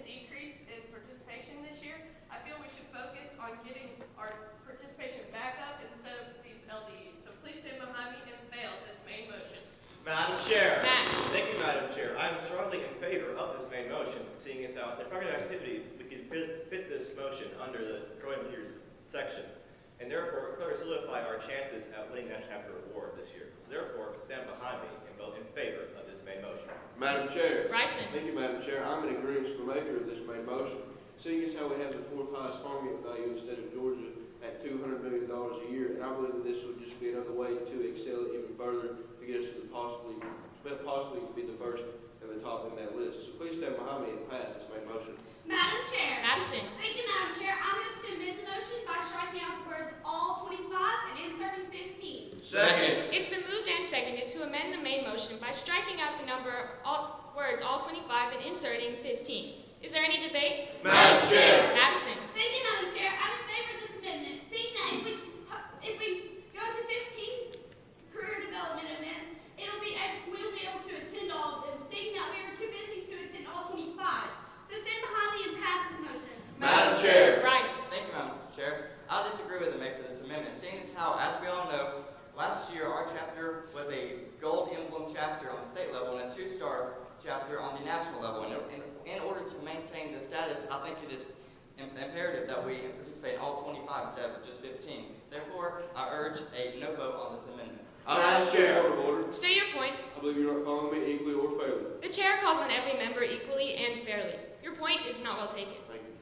decrease in participation this year, I feel we should focus on getting our participation back up instead of these LDEs. So please stand behind me and fail this main motion. Madam Chair. Matt. Thank you, Madam Chair. I'm strongly in favor of this main motion, seeing as how in affirmative activities, we can fit this motion under the growing leaders section, and therefore clearly solidify our chances at winning that chapter award this year. So therefore, stand behind me and vote in favor of this main motion. Madam Chair. Bryson. Thank you, Madam Chair. I'm in agreement with the maker of this main motion. Seeing as how we have the 4th highest farming value in the state of Georgia at $200 million a year, and I believe that this would just be another way to excel it even further to get us to possibly be the first and the top in that list. So please stand behind me and pass this main motion. Madam Chair. Madison. Thank you, Madam Chair. I move to amend the motion by striking out the words all 25 and inserting 15. Second. It's been moved and seconded to amend the main motion by striking out the words all 25 and inserting 15. Is there any debate? Madam Chair. Madison. Thank you, Madam Chair. I'm in favor of this amendment, seeing that if chapter on the national level. And in order to maintain the status, I think it is imperative that we participate in all 25 instead of just 15. Therefore, I urge a no vote on this amendment. Madam Chair. Point of order. State your point. I believe you're not following me equally or fairly. The chair calls on every member equally and fairly. Your point is not well taken. Thank you.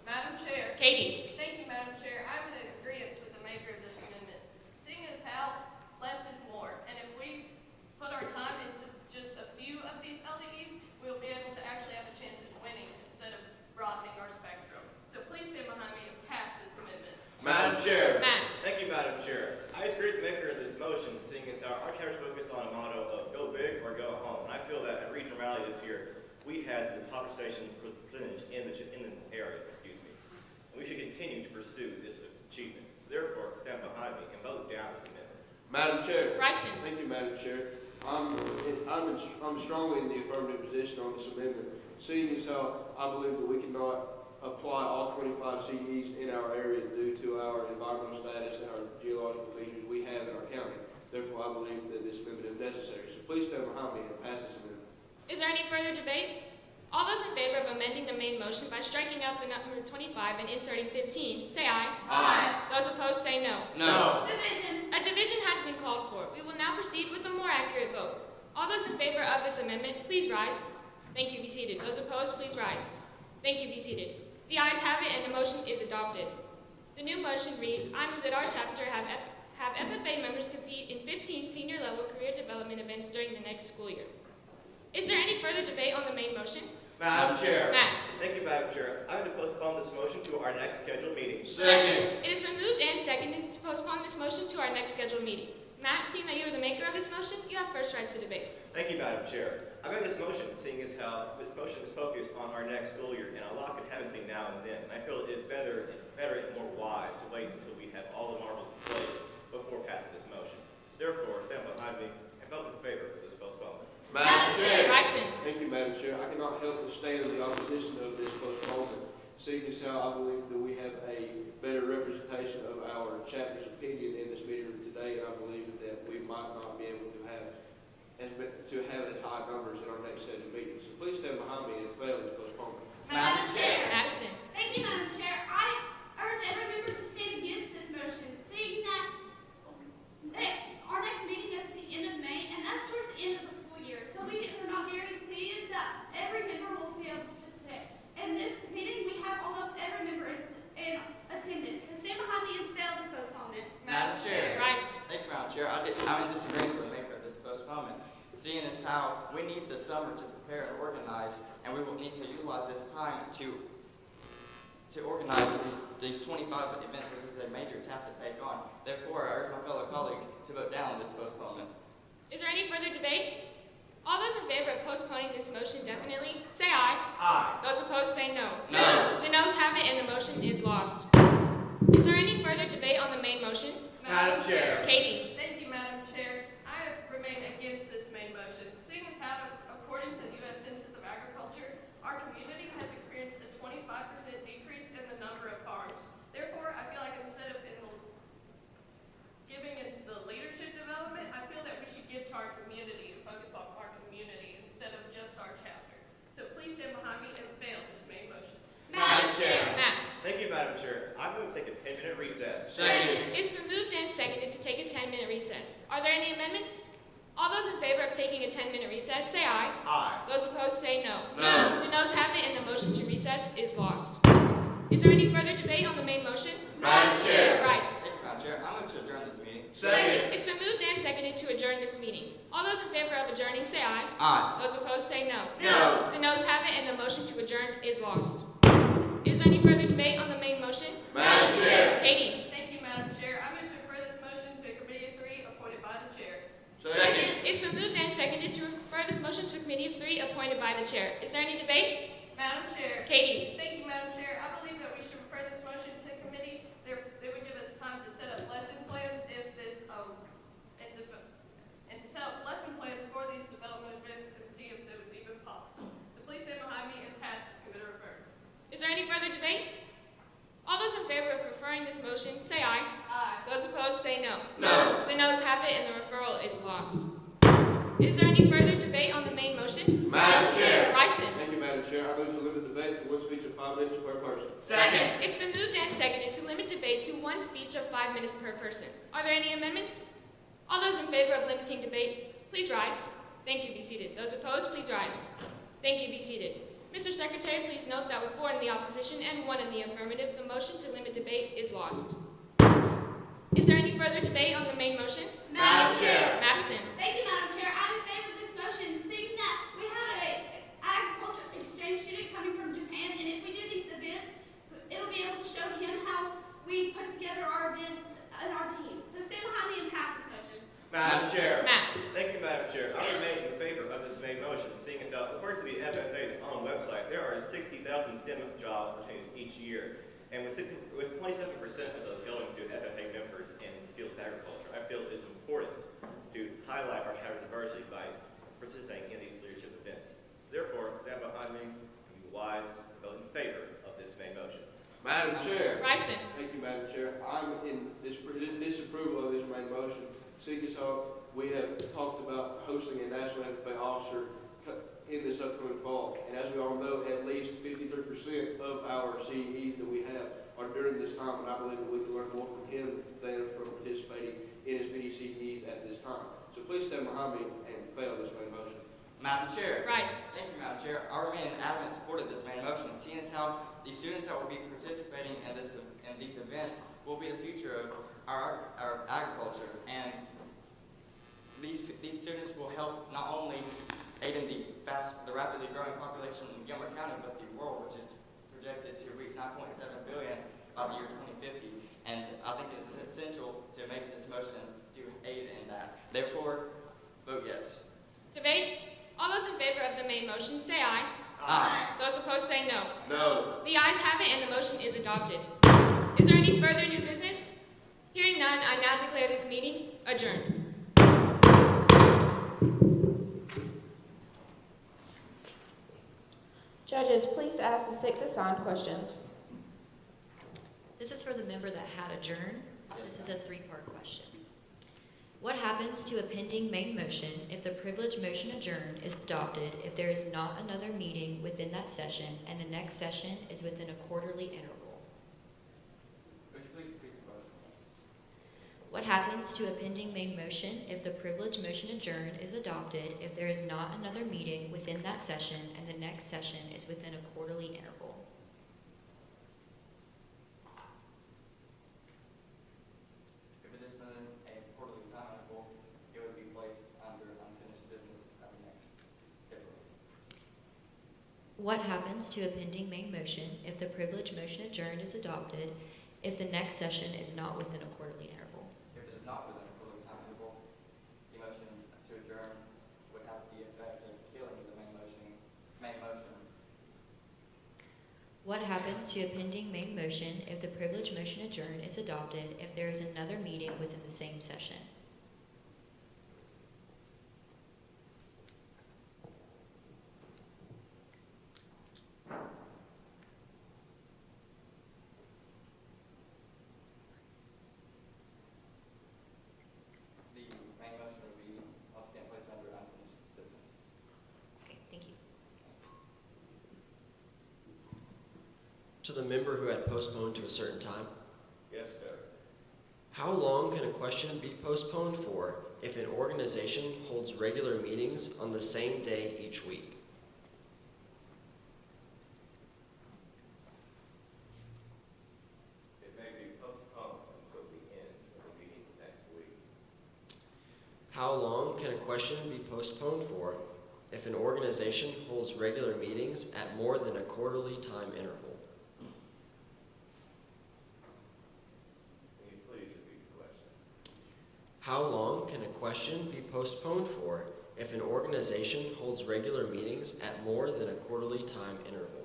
Madam Chair. Katie. Thank you, Madam Chair. I'm in agreement with the maker of this amendment. Seeing as how less is more, and if we put our time into just a few of these LDEs, we'll be able to actually have a chance at winning instead of broadening our spectrum. So please stand behind me and pass this amendment. Madam Chair. Matt. Thank you, Madam Chair. I agree with the maker of this motion, seeing as how our chapter is focused on a motto of go big or go home. And I feel that at Regional Rally this year, we had the top participation percentage in the area, and we should continue to pursue this achievement. So therefore, stand behind me and vote down this amendment. Madam Chair. Bryson. Thank you, Madam Chair. I'm strongly in the affirmative position on this amendment, seeing as how I believe that we cannot apply all 25 CDs in our area due to our environmental status and our geological features we have in our county. Therefore, I believe that this amendment is necessary. So please stand behind me and pass this amendment. Is there any further debate? All those in favor of amending the main motion by striking out the number 25 and inserting 15, say aye. Aye. Those opposed say no. No. Division. A division has been called for. We will now proceed with a more accurate vote. All those in favor of this amendment, please rise. Thank you, be seated. Those opposed, please rise. Thank you, be seated. The ayes have it and the motion is adopted. The new motion reads, I move that our chapter have FFA members compete in 15 senior level career development events during the next school year. Is there any further debate on the main motion? Madam Chair. Matt. Thank you, Madam Chair. I'm going to postpone this motion to our next scheduled meeting. Second. It has been moved and seconded to postpone this motion to our next scheduled meeting. Matt, seeing that you are the maker of this motion, you have first rights to debate. Thank you, Madam Chair. I made this motion, seeing as how this motion is focused on our next school year, and a lot could happen between now and then. And I feel it is better and more wise to wait until we have all the marbles in place before passing this motion. Therefore, stand behind me and vote in favor of this postponement. Madam Chair. Bryson. Thank you, Madam Chair. I cannot help but stand in the opposition of this postponement, seeing as how I believe that we have a better representation of our chapter's opinion in this meeting room today, and I believe that we might not be able to have as high numbers in our next set of meetings. So please stand behind me and fail this postponement. Madam Chair. Madison. Thank you, Madam Chair. I urge every member to stand against this motion, seeing that our next meeting is the end of May, and that's towards the end of the school year. So we are not guaranteed that every member will be able to participate. In this meeting, we have almost every member in attendance. So stand behind me and fail this postponement. Madam Chair. Rice. Thank you, Madam Chair. I'm in disagreement with the maker of this postponement, seeing as how we need the summer to prepare and organize, and we will need to utilize this time to organize these 25 events, which is a major task to take on. Therefore, I urge my fellow colleagues to vote down this postponement. Is there any further debate? All those in favor of postponing this motion definitely say aye. Aye. Those opposed say no. No. The noes have it and the motion is lost. Is there any further debate on the main motion? Madam Chair. Katie. Thank you, Madam Chair. I remain against this main motion. Seeing as how, according to the U.S. Census of Agriculture, our community has experienced a 25% decrease in the number of farms. Therefore, I feel like instead of giving it the leadership development, I feel that we should give to our community and focus on our community instead of just our chapter. So please stand behind me and fail this main motion. Madam Chair. Matt. Thank you, Madam Chair. I'm going to take a 10-minute recess. Second. It's been moved and seconded to take a 10-minute recess. Are there any amendments? All those in favor of taking a 10-minute recess, say aye. Aye. Those opposed say no. No. The noes have it and the motion to recess is lost. Is there any further debate on the main motion? Madam Chair. Rice. Thank you, Madam Chair. I'm going to adjourn this meeting. Second. It's been moved and seconded to adjourn this meeting. All those in favor of adjourning say aye. Aye. Those opposed say no. No. The noes have it and the motion to adjourn is lost. Is there any further debate on the main motion? Madam Chair. Katie. Thank you, Madam Chair. I move to refer this motion to a committee of 3 appointed by the chair. Second. It's been moved and seconded to refer this motion to a committee of 3 appointed by the chair. Is there any debate? Madam Chair. Katie. Thank you, Madam Chair. I believe that we should refer this motion to committee. They would give us time to set up lesson plans if this, and to set up lesson plans for these development events and see if it was even possible. So please stand behind me and pass this committee refer. Is there any further debate? All those in favor of referring this motion, say aye. Aye. Those opposed, say no. No. The noes have it and the referral is lost. Is there any further debate on the main motion? Madam Chair. minutes per person. Second. It's been moved and seconded to limit debate to one speech of 5 minutes per person. Are there any amendments? All those in favor of limiting debate, please rise. Thank you, be seated. Those opposed, please rise. Thank you, be seated. Mr. Secretary, please note that with 4 in the opposition and 1 in the affirmative, the motion to limit debate is lost. Is there any further debate on the main motion? Madam Chair. Madison. Thank you, Madam Chair. I'm in favor of this motion, seeing that we had an agriculture exchange student coming from Japan, and if we do these events, it'll be able to show him how we put together our events and our team. So stand behind me and pass this motion. Madam Chair. Matt. Thank you, Madam Chair. I remain in favor of this main motion, seeing as how, according to the FFA's own website, there are 60,000 STEM job opportunities each year. And with 27% of those going to FFA members in the field of agriculture, I feel it is important to highlight our chapter diversity by participating in these leadership events. So therefore, stand behind me and be wise and vote in favor of this main motion. Madam Chair. Bryson. Thank you, Madam Chair. I'm in disapproval of this main motion. Seeing as how we have talked about hosting a national FFA officer in this upcoming fall. And as we all know, at least 53% of our CEs that we have are during this time, and I believe that we can learn more from him than from participating in as many CEs at this time. So please stand behind me and fail this main motion. Madam Chair. Rice. Thank you, Madam Chair. I remain an adamant supporter of this main motion, seeing as how the students that will be participating in these events will be the future of our agriculture. And these students will help not only aid in the rapidly growing population in Gilmer County, but the world, which is projected to reach 9.7 billion by the year 2050. And I think it's essential to make this motion to aid in that. Therefore, vote yes. Debate. All those in favor of the main motion say aye. Aye. Those opposed say no. No. The ayes have it and the motion is adopted. Is there any further new business? Hearing none, I now declare this meeting adjourned. Judges, please ask the 6 assigned questions. This is for the member that had adjourned. This is a 3-part question. What happens to a pending main motion if the privileged motion adjourned is adopted if there is not another meeting within that session and the next session is within a quarterly interval? Could you please repeat the motion? What happens to a pending main motion if the privileged motion adjourned is adopted if there is not another meeting within that session and the next session is within a quarterly interval? If it is within a quarterly time interval, it would be placed under unfinished business at the next schedule. What happens to a pending main motion if the privileged motion adjourned is adopted if the next session is not within a quarterly interval? If it is not within a quarterly time interval, the motion to adjourn would have the effect of killing the main motion. What happens to a pending main motion if the privileged motion adjourned is adopted if there is another meeting within the same session? The main motion would be once again placed under unfinished business. Okay, thank you. To the member who had postponed to a certain time, Yes, sir. how long can a question be postponed for if an organization holds regular meetings on the same day each week? It may be postponed until the end of the meeting next week. How long can a question be postponed for if an organization holds regular meetings at more than a quarterly time interval? Can you please repeat the question? How long can a question be postponed for if an organization holds regular meetings at more than a quarterly time interval?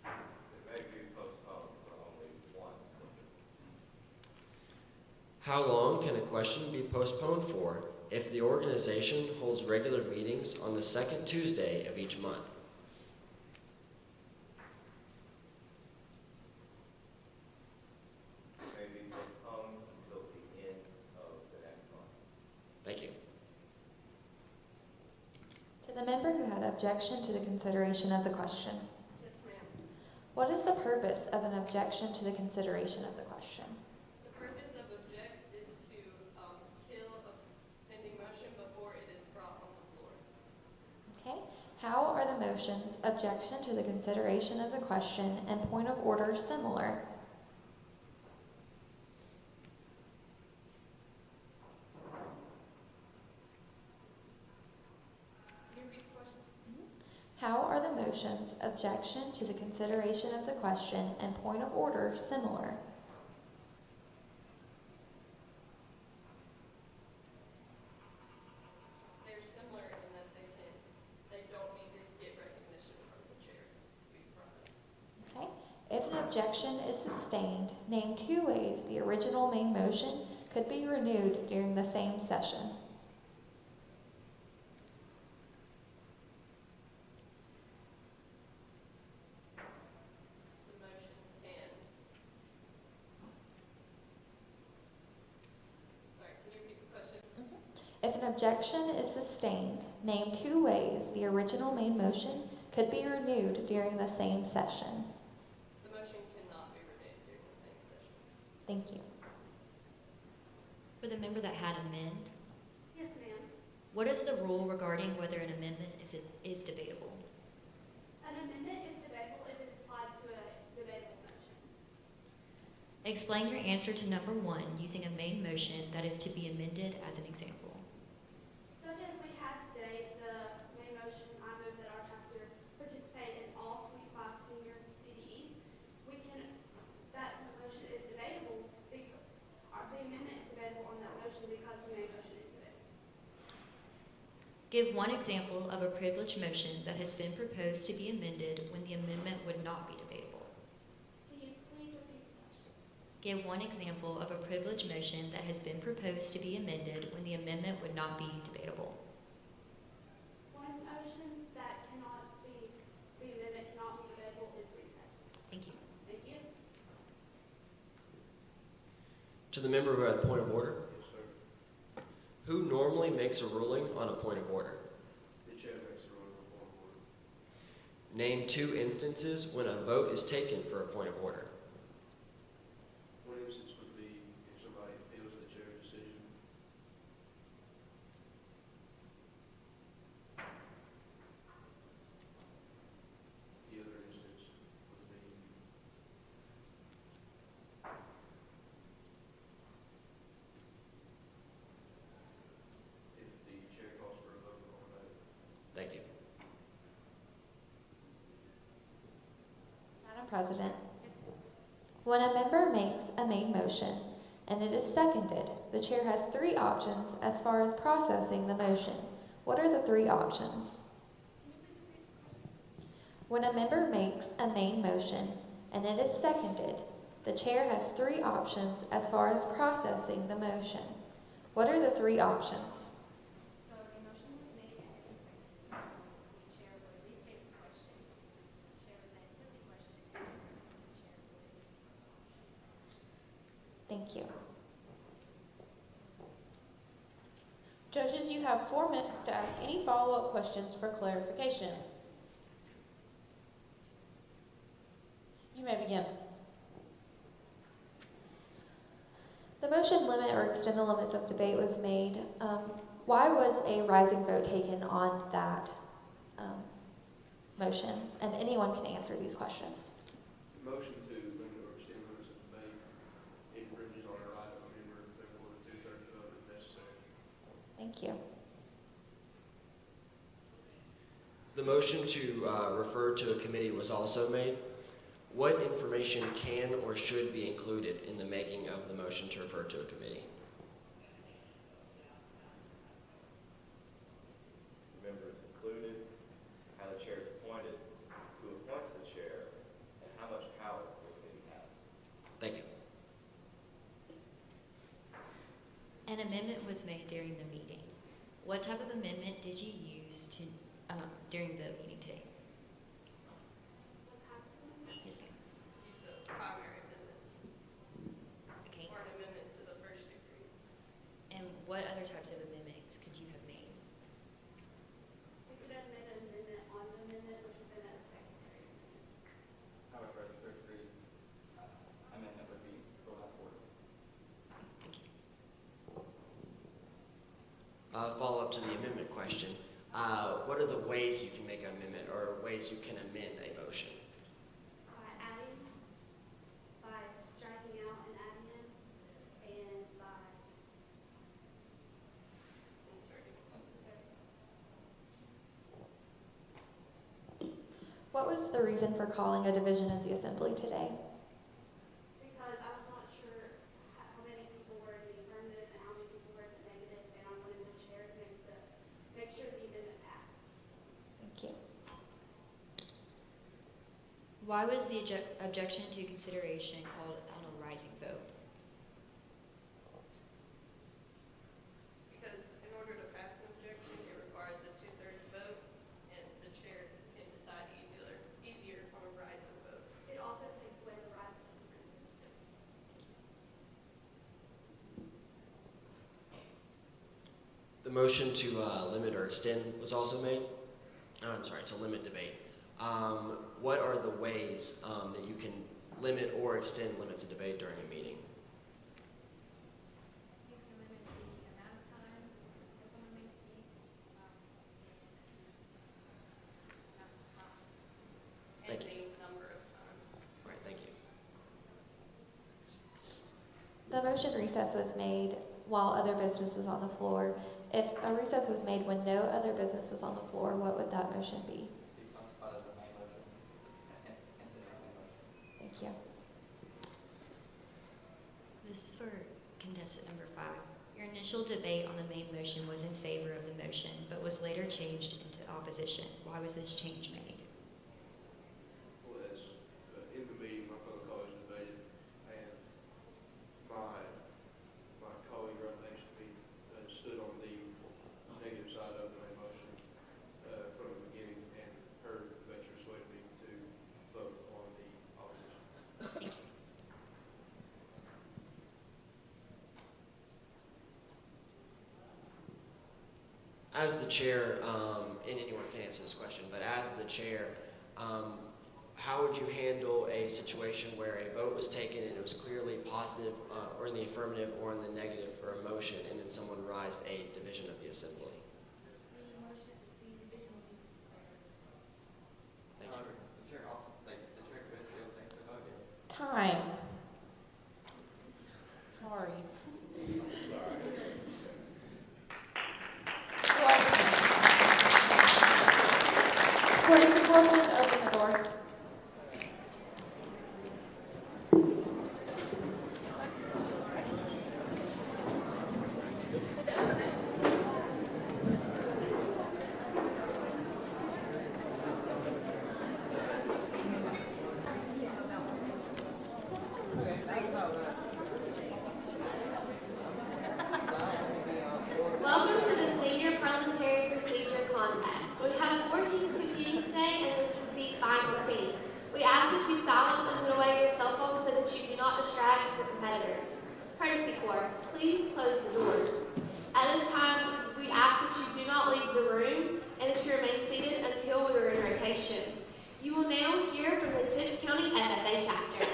It may be postponed for only one. How long can a question be postponed for if the organization holds regular meetings on the second Tuesday of each month? It may be postponed until the end of the next month. Thank you. To the member who had a objection to the consideration of the question? Yes, ma'am. What is the purpose of an objection to the consideration of the question? The purpose of object is to kill a pending motion before it is brought on the floor. Okay. How are the motions objection to the consideration of the question and point of order similar? Can you repeat the question? How are the motions objection to the consideration of the question and point of order similar? They're similar in that they don't need to get recognition from the chair to be brought up. Okay. If an objection is sustained, name 2 ways the original main motion could be renewed during the same session. The motion can. Sorry, can you repeat the question? If an objection is sustained, name 2 ways the original main motion could be renewed during the same session. The motion cannot be renewed during the same session. Thank you. For the member that had amend, Yes, ma'am. what is the rule regarding whether an amendment is debatable? An amendment is debatable if it is applied to a debatable motion. Explain your answer to number 1 using a main motion that is to be amended as an example. Such as we had today, the main motion, I move that our chapter participate in all 25 senior CDEs. That motion is debatable, the amendment is debatable on that motion because the main motion is debatable. Give one example of a privileged motion that has been proposed to be amended when the amendment would not be debatable. Can you please repeat the question? Give one example of a privileged motion that has been proposed to be amended when the amendment would not be debatable. One motion that cannot be, the amendment cannot be debatable is recess. Thank you. Thank you. To the member who had a point of order, Yes, sir. who normally makes a ruling on a point of order? The chair makes a ruling on point of order. Name 2 instances when a vote is taken for a point of order. One instance would be if somebody appeals the chair's decision. The other instance would be if the chair calls for a vote on a matter. Thank you. Madam President, when a member makes a main motion and it is seconded, the chair has 3 options as far as processing the motion. What are the 3 options? When a member makes a main motion and it is seconded, the chair has 3 options as far as processing the motion. What are the 3 options? So the motion was made and it was seconded. The chair would restate the question. The chair would then put the question. And the chair would. Thank you. Judges, you have 4 minutes to ask any follow-up questions for clarification. You may begin. The motion limit or extend the limits of debate was made. Why was a rising vote taken on that motion? And anyone can answer these questions. The motion to limit or extend limits of debate infringes on our right of a member, therefore the 2/3 vote is necessary. Thank you. The motion to refer to a committee was also made. What information can or should be included in the making of the motion to refer to a committee? The members included, how the chair is appointed, who appoints the chair, and how much power the committee has. Thank you. An amendment was made during the meeting. What type of amendment did you use to during the meeting today? Yes, ma'am. Use a primary amendment Okay. or an amendment to the first degree. And what other types of amendments could you have made? We could have made an amendment to the amendment question, what are the ways you can make an amendment or ways you can amend a motion? By adding, by striking out and adding in, and by What was the reason for calling a division of the assembly today? because I was not sure how many people were in the affirmative and how many people were in the negative, and I wanted the chair to make sure the amendment passed. Thank you. Why was the objection to consideration called on a rising vote? Because in order to pass an objection, it requires a 2/3 vote, and the chair can decide easier from a rising vote. It also takes away the rights of the members. The motion to limit or extend was also made. I'm sorry, to limit debate. What are the ways that you can limit or extend limits of debate during a meeting? You can limit the amount of times that someone may speak, Thank and you. the number of times. Right, thank you. The motion recess was made while other business was on the floor. If a recess was made when no other business was on the floor, what would that motion be? Be classified as a main motion. It's considered a main motion. Thank you. This is for contestant number 5. Your initial debate on the main motion was in favor of the motion, but was later changed into opposition. Why was this change made? Well, as in the meeting, my fellow colleagues debated, and my colleague right next to me stood on the negative side of the main motion from the beginning, and her venture persuaded me to vote on the opposition. Thank you. As the chair, and anyone can answer this question, but as the chair, how would you handle a situation where a vote was taken and it was clearly positive or in the affirmative or in the negative for a motion, and then someone raised a division of the assembly? Thank you. However, the chair also, the chair could still take the vote. Time. Sorry. According to court, please open the door. Welcome to the Senior Parliamentary Procedure Contest. We have 4 teams competing today, and this is the final team. We ask that you silence and put away your cell phones so that you do not distract the competitors. Courtesy Court, please close the doors. At this time, we ask that you do not leave the room and that you remain seated until we are in rotation. You will now hear from the Tips County FFA chapter.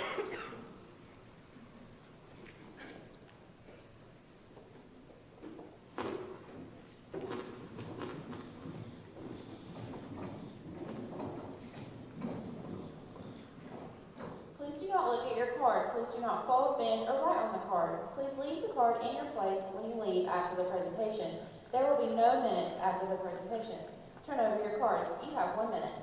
Please do not look at your card. Please do not fold, bend, or write on the card. Please leave the card in your place when you leave after the presentation. There will be no minutes after the presentation. Turn over your cards. You have 1 minute.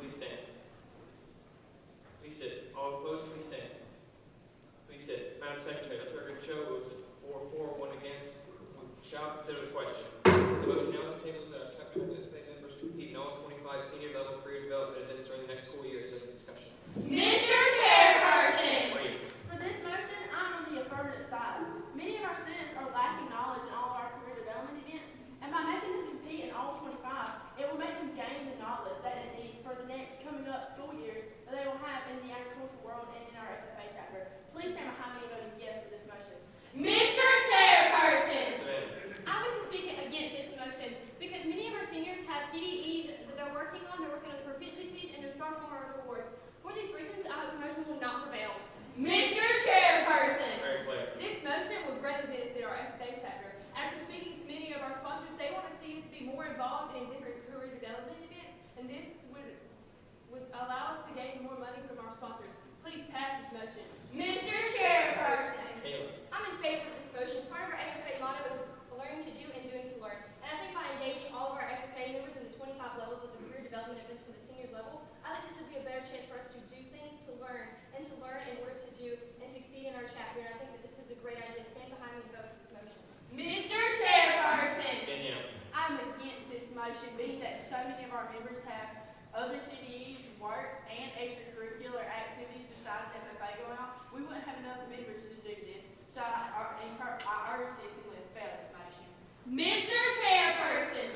please stand. Please sit. All opposed, please stand. Please sit. Madam Secretary, the record shows 4 for, 1 against. We shall consider the question. The motion now on the table is that our chapter FFA members compete in all 25 senior level career development events during the next school year. Is there any discussion? Mr. Chairperson! Wait. For this motion, I'm on the affirmative side. Many of our students are lacking knowledge in all of our career development events, and by making them compete in all 25, it will make them gain the knowledge that they need for the next coming up school years that they will have in the agricultural world and in our FFA chapter. Please stand behind me and vote yes for this motion. Mr. Chairperson! I was just speaking against this motion because many of our seniors have CDEs that they're working on the proficiencies and their star former awards. For these reasons, I hope the motion will not prevail. Mr. Chairperson! Very clear. This motion would greatly benefit our FFA chapter. After speaking to many of our sponsors, they want to see us be more involved in different career development events, and this would allow us to gain more money from our sponsors. Please pass this motion. Mr. Chairperson! I'm in favor of this motion. Part of our FFA motto is learning to do and doing to learn. And I think by engaging all of our FFA members in the 25 levels of the career development events for the senior level, I think this would be a better chance for us to do things to learn in order to do and succeed in our chapter. And I think that this is a great idea. Stand behind me and vote for this motion. Mr. Chairperson! I'm against this motion, being that so many of our members have other CDEs, work, and extracurricular activities besides FFA going on. We wouldn't have enough members to do this. So I urge citizens to fail this motion. Mr. Chairperson!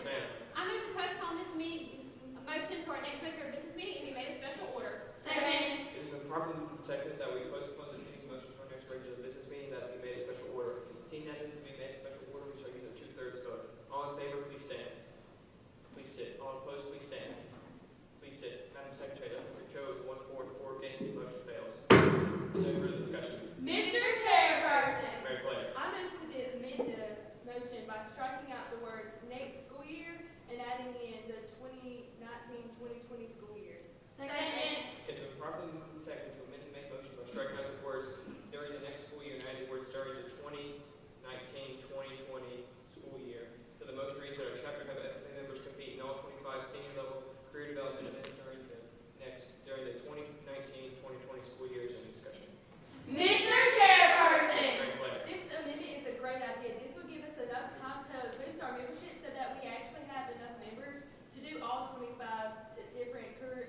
I move to postpone this motion to our next regular business meeting and be made a special order. Second. It has been properly seconded that we postpone this meeting motion to our next regular business meeting that be made a special order. Seeing that needs to be made a special order, we shall use a 2/3 vote. All in favor, please stand. Please sit. All opposed, please stand. Please sit. Madam Secretary, the record shows 1 for, 4 against. The motion fails. Is there further discussion? Mr. Chairperson! Very clear. I move to amend the motion by striking out the words next school year and adding in the 2019-2020 school year. Second. It has been properly moved and seconded to amend the main motion by striking out the words during the next school year and adding words during the 2019-2020 school year. So the motion reads that our chapter FFA members compete in all 25 senior level career development events during the 2019-2020 school year. Is there any discussion? Mr. Chairperson! Very clear. This amendment is a great idea. This would give us enough time to boost our membership so that we actually have enough members to do all 25 different career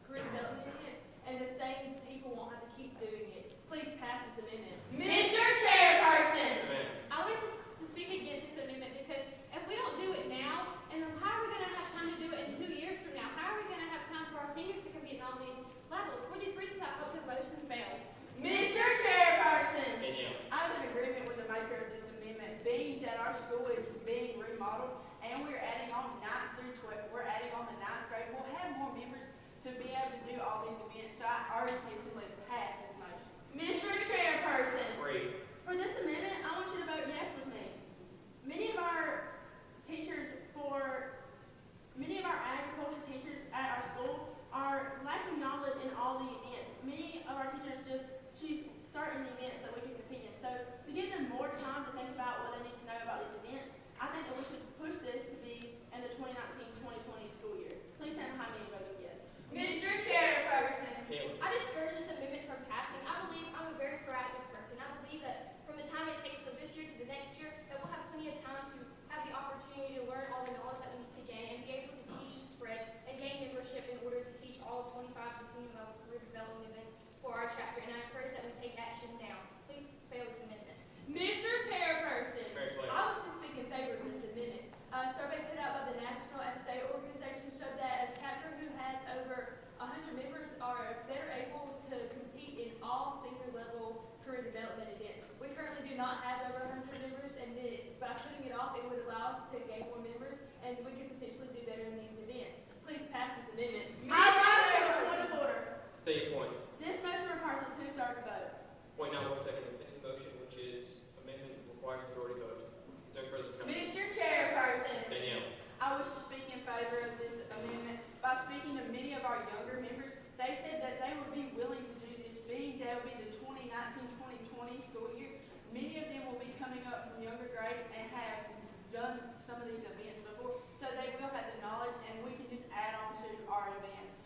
development events, and the same people won't have to keep doing it. Please pass this amendment. Mr. Chairperson! I wish to speak against this amendment because if we don't do it now, and how are we going to have time to do it in 2 years from now? How are we going to have time for our seniors to compete on these levels? For these reasons, I hope the motion fails. Mr. Chairperson! Danielle. I'm in agreement with the maker of this amendment, being that our school is being remodeled and we're adding on 9th through 12th. We're adding on the 9th grade. We'll have more members to be able to do all these events. So I urge citizens to pass this motion. Mr. Chairperson! Great. For this amendment, I want you to vote yes with me. Many of our agriculture teachers at our school are lacking knowledge in all the events. Many of our teachers just choose certain events that we can compete in. So to give them more time to think about what they need to know about these events, I think that we should push this to be in the 2019-2020 school year. Please stand behind me and vote yes. Mr. Chairperson! I discourage this amendment from passing. I'm a very proactive person. I believe that from the time it takes from this year to the next year, that we'll have plenty of time to have the opportunity to learn all the knowledge that we need to gain and be able to teach and spread and gain membership in order to teach all 25 of the senior level career development events for our chapter. And I encourage that we take action now. Please fail this amendment. Mr. Chairperson! Very clear. I wish to speak in favor of this amendment. A survey put out by the National FFA organization showed that a chapter who has over 100 members are better able to compete in all senior level career development events. We currently do not have over 100 members, and by putting it off, it would allow us to gain more members, and we could potentially do better in these events. Please pass this amendment. I rise to a point of order. State your point. This motion requires a 2/3 vote. Point now, 1 second. Any motion which is amendment requires majority vote. Is there any further discussion? Mr. Chairperson! Danielle. I wish to speak in favor of this amendment. By speaking to many of our younger members, they said that they would be willing to do this, being that will be the 2019-2020 school year. Many of them will be coming up from younger grades and have done some of these events before, so they will have the knowledge, and we can just add on to our events.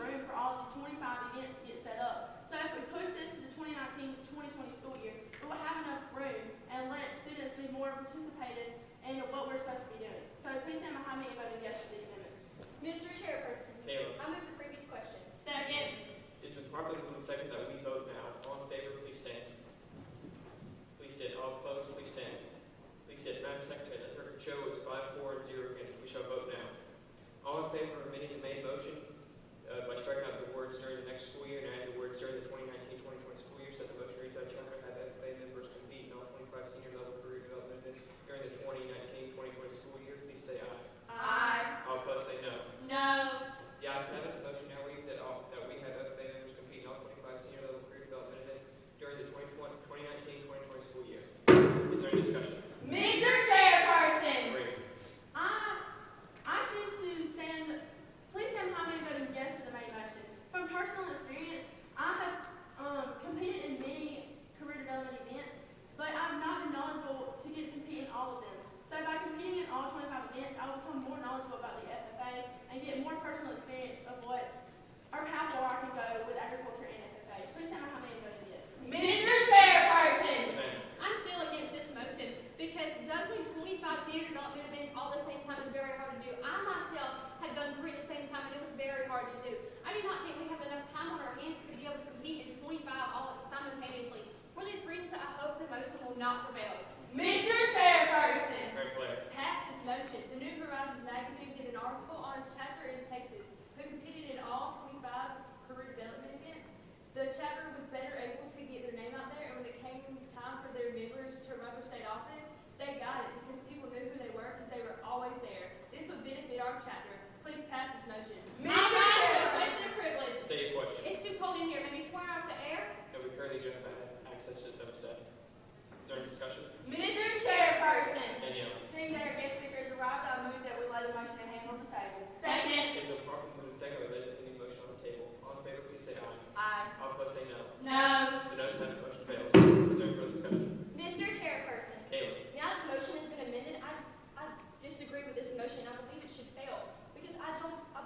room for all the 25 events to get set up. So if we push this to the 2019-2020 school year, we will have enough room and let students be more participated in what we're supposed to be doing. So please stand behind me and vote yes to the amendment. Mr. Chairperson, Caleb. I move the previous question. Second. It's been properly moved and seconded that we vote now. All in favor, please stand. Please sit. All opposed, please stand. Please sit. Madam Secretary, let the record show it's 5-4 and 0 against. We shall vote now. All in favor of amending the main motion by striking out the words during the next school year and adding the words during the 2019-2020 school year, so the motion reads our chapter have FFA members compete in all 25 senior level career development events during the 2019-2020 school year. Please say aye. Aye. All opposed say no. No. The ayes have it. The motion now reads that we have FFA members compete in all 25 senior level career development events during the 2019-2020 school year. Is there any discussion? Mr. Chairperson, Marie. I choose to stand, please stand behind me and voting yes to the main motion. From personal experience, I have competed in many career development events, but I've not been knowledgeable to get to compete in all of them. So by competing in all 25 events, I will become more knowledgeable about the FFA and get more personal experience of how far I can go with agriculture and FFA. Please stand behind me and voting yes. Mr. Chairperson, Savannah. I'm still against this motion because juggling 25 senior development events all at the same time is very hard to do. I myself have done 3 at the same time and it was very hard to do. I do not think we have enough time on our hands to be able to compete in 25 all simultaneously. For these reasons, I hope the motion will not prevail. Mr. Chairperson, Mary Claire. Pass this motion. The New Horizons magazine did an article on a chapter in Texas who competed in all 25 career development events. The chapter was better able to get their name out there, and when it came time for their members to run for state office, they got it because people knew who they were because they were always there. This would benefit our chapter. Please pass this motion. Mr. Chairperson, question of privilege. State your question. It's too cold in here. Maybe 4 hours of air. No, we currently do not have access to the thermostat. Is there any discussion? Mr. Chairperson, Danielle. seeing that our guest speaker has arrived, I move that we lay the motion at hand on the table. Second. It's been properly moved and seconded that any motion on the table. All in favor, please say aye. Aye. All opposed say no. No. The noes have it. Motion fails. Is there any further discussion? Mr. Chairperson, Caleb. now that the motion has been amended, I disagree with this motion. I believe it should fail because I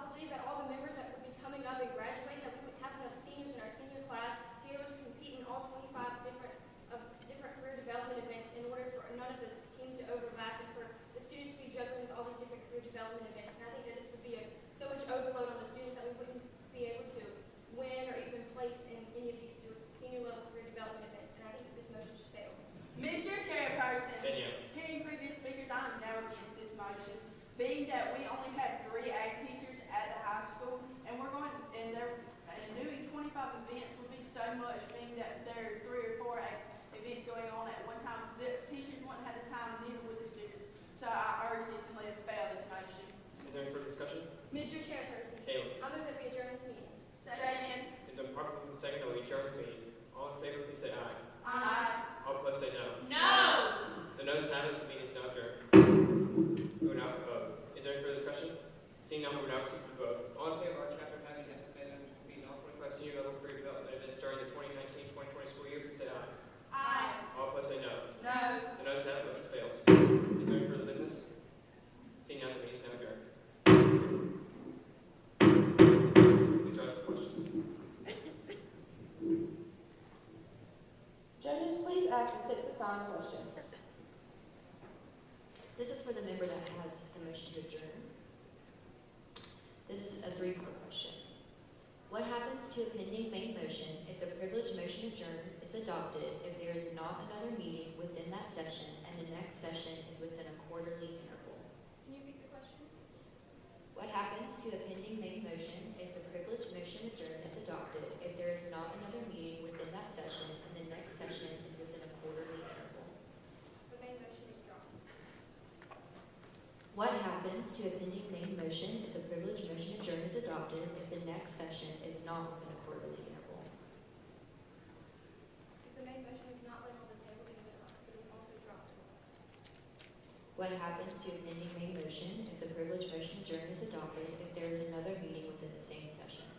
believe that all the members that would be coming up and graduating, that we would have enough seniors in our senior class to be able to compete in all 25 different career development events in order for none of the teams to overlap and for the students to be juggling with all these different career development events. And I think that this would be so much overload on the students that we wouldn't be able to win or even place in any of these senior level career development events. And I think that this motion should fail. Mr. Chairperson, Danielle. hearing previous speakers, I am now against this motion, being that we only have 3 ag teachers at the high school, and doing 25 events would be so much, being that there are 3 or 4 ag events going on at one time. The teachers wouldn't have the time, neither would the students. So I urge this to fail this motion. Is there any further discussion? Mr. Chairperson, Caleb. I move that we adjourn this meeting. Second. It's been properly moved and seconded that we adjourn the meeting. All in favor, please say aye. Aye. All opposed say no. No. The noes have it. The meeting is now adjourned. We will now vote. Is there any further discussion? Seeing none, we will now proceed to vote. All in favor of our chapter having FFA members compete in all 25 senior level career development events during the 2019-2020 school year, please say aye. Aye. All opposed say no. No. The noes have it. Motion fails. Is there any further business? Seeing none, the meeting is now adjourned. Please rise for questions. Judges, please ask the 6 assigned questions. This is for the member that has the motion to adjourn. This is a 3-part question. What happens to a pending main motion if the privileged motion adjourned is adopted if there is not another meeting within that session and the next session is within a quarterly interval? Can you repeat the question? What happens to a pending main motion if the privileged motion adjourned is adopted if there is not another meeting within that session and the next session is within a quarterly interval? The main motion is dropped. What happens to a pending main motion if the privileged motion adjourned is adopted if the next session is not within a quarterly interval? If the main motion is not laid on the table, then it is also dropped. What happens to a pending main motion if the privileged motion adjourned is adopted if there is another meeting within the same session?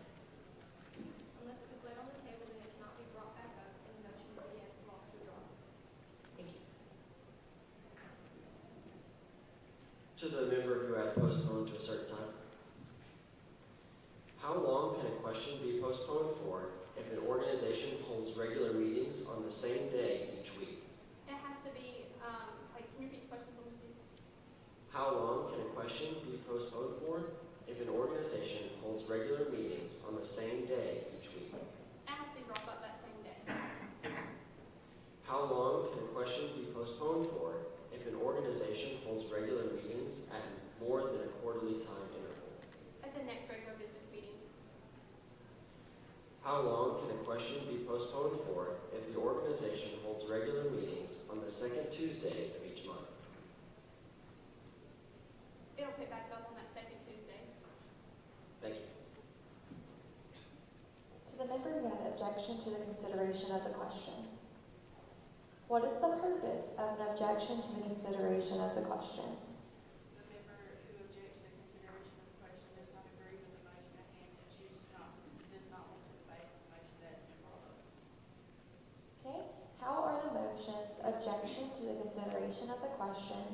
Unless it was laid on the table, then it cannot be brought back up, and the motion is again lost or dropped. Thank you. To the member who had postponed to a certain time, how long can a question the same day each week? It has to be, can you repeat the question, please? How long can a question be postponed for if an organization holds regular meetings on the same day each week? It has to be brought up that same day. How long can a question be postponed for if an organization holds regular meetings at more than a quarterly time interval? At the next regular business meeting. How long can a question be postponed for if the organization holds regular meetings on the second Tuesday of each month? It'll pick back up on that second Tuesday. Thank you. To the member who had objection to the consideration of the question. What is the purpose of an objection to the consideration of the question? The member who objects to the consideration of the question does not agree with the motion at hand and does not want to debate the motion that has been brought up. Okay, how are the motions objection to the consideration of the question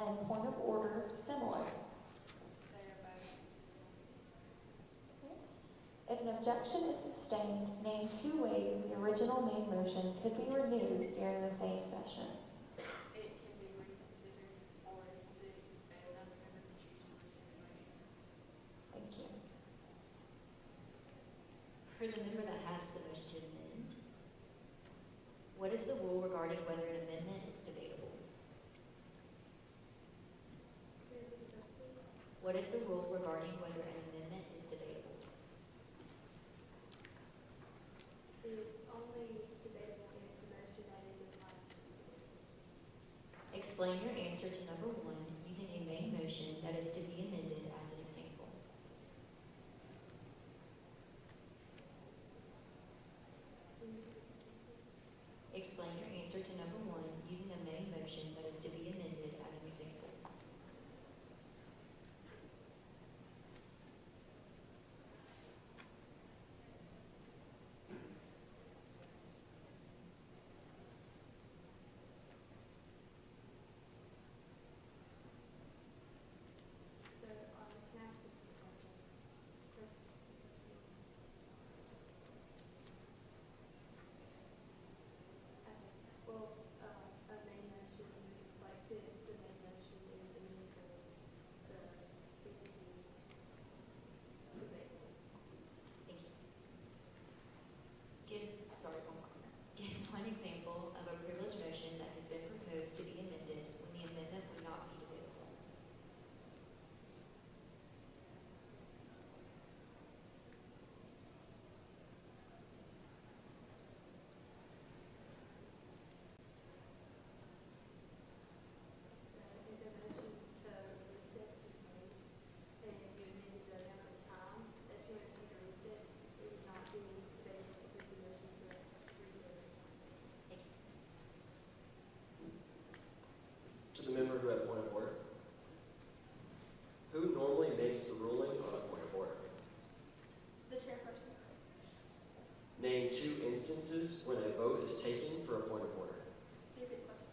and point of order similar? They are both Okay. If an objection is sustained, name 2 ways the original main motion could be renewed during the same session. It can be reconsidered, or another member can choose to rescind the motion. Thank you. For the member that has the motion to amend, what is the rule regarding whether an amendment is debatable? What is the rule regarding whether an amendment is debatable? It's only debatable if the motion that is implied is debatable. Explain your answer to number 1 using a main motion that is to be amended as an example. Explain your answer to number 1 using a main motion that is to be amended as an example. So, can I ask you a question? Okay. Well, a main motion, like since the main motion is amended, the it would be debatable. Thank you. Give one example of a privileged motion that has been proposed to be amended when the amendment would not be debatable. So, if the motion to recess was made, and if you amended the amount of time that you would need to recess, it would not be debatable because the motion to recess. To the member who had point of order. Who normally makes the ruling on a point of order? The chairperson. Name 2 instances when a vote is taken for a point of order. Can you repeat the question?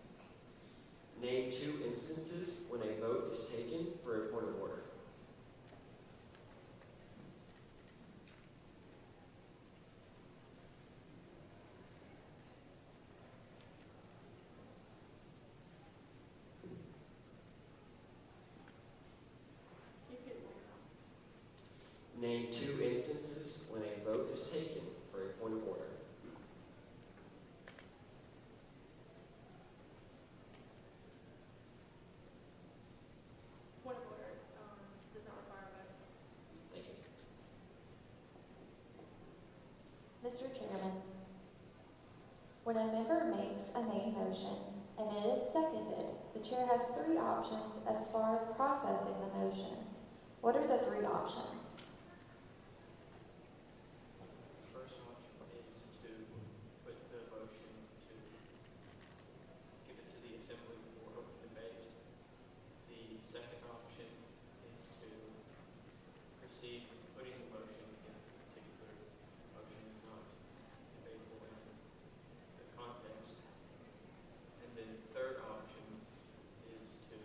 Name 2 instances when a vote is taken for a point of order. Can you repeat it one more time? Name 2 instances when a vote is taken for a point of order. Point of order does not require a vote. Thank you. Mr. Chairman, when a member makes a main motion and it is seconded, the chair has 3 options as far as processing the motion. What are the 3 options? First option is to put the motion to give it to the assembly for open debate. The second option is to proceed with putting the motion if a particular motion is not debatable in the context. And then the third option is to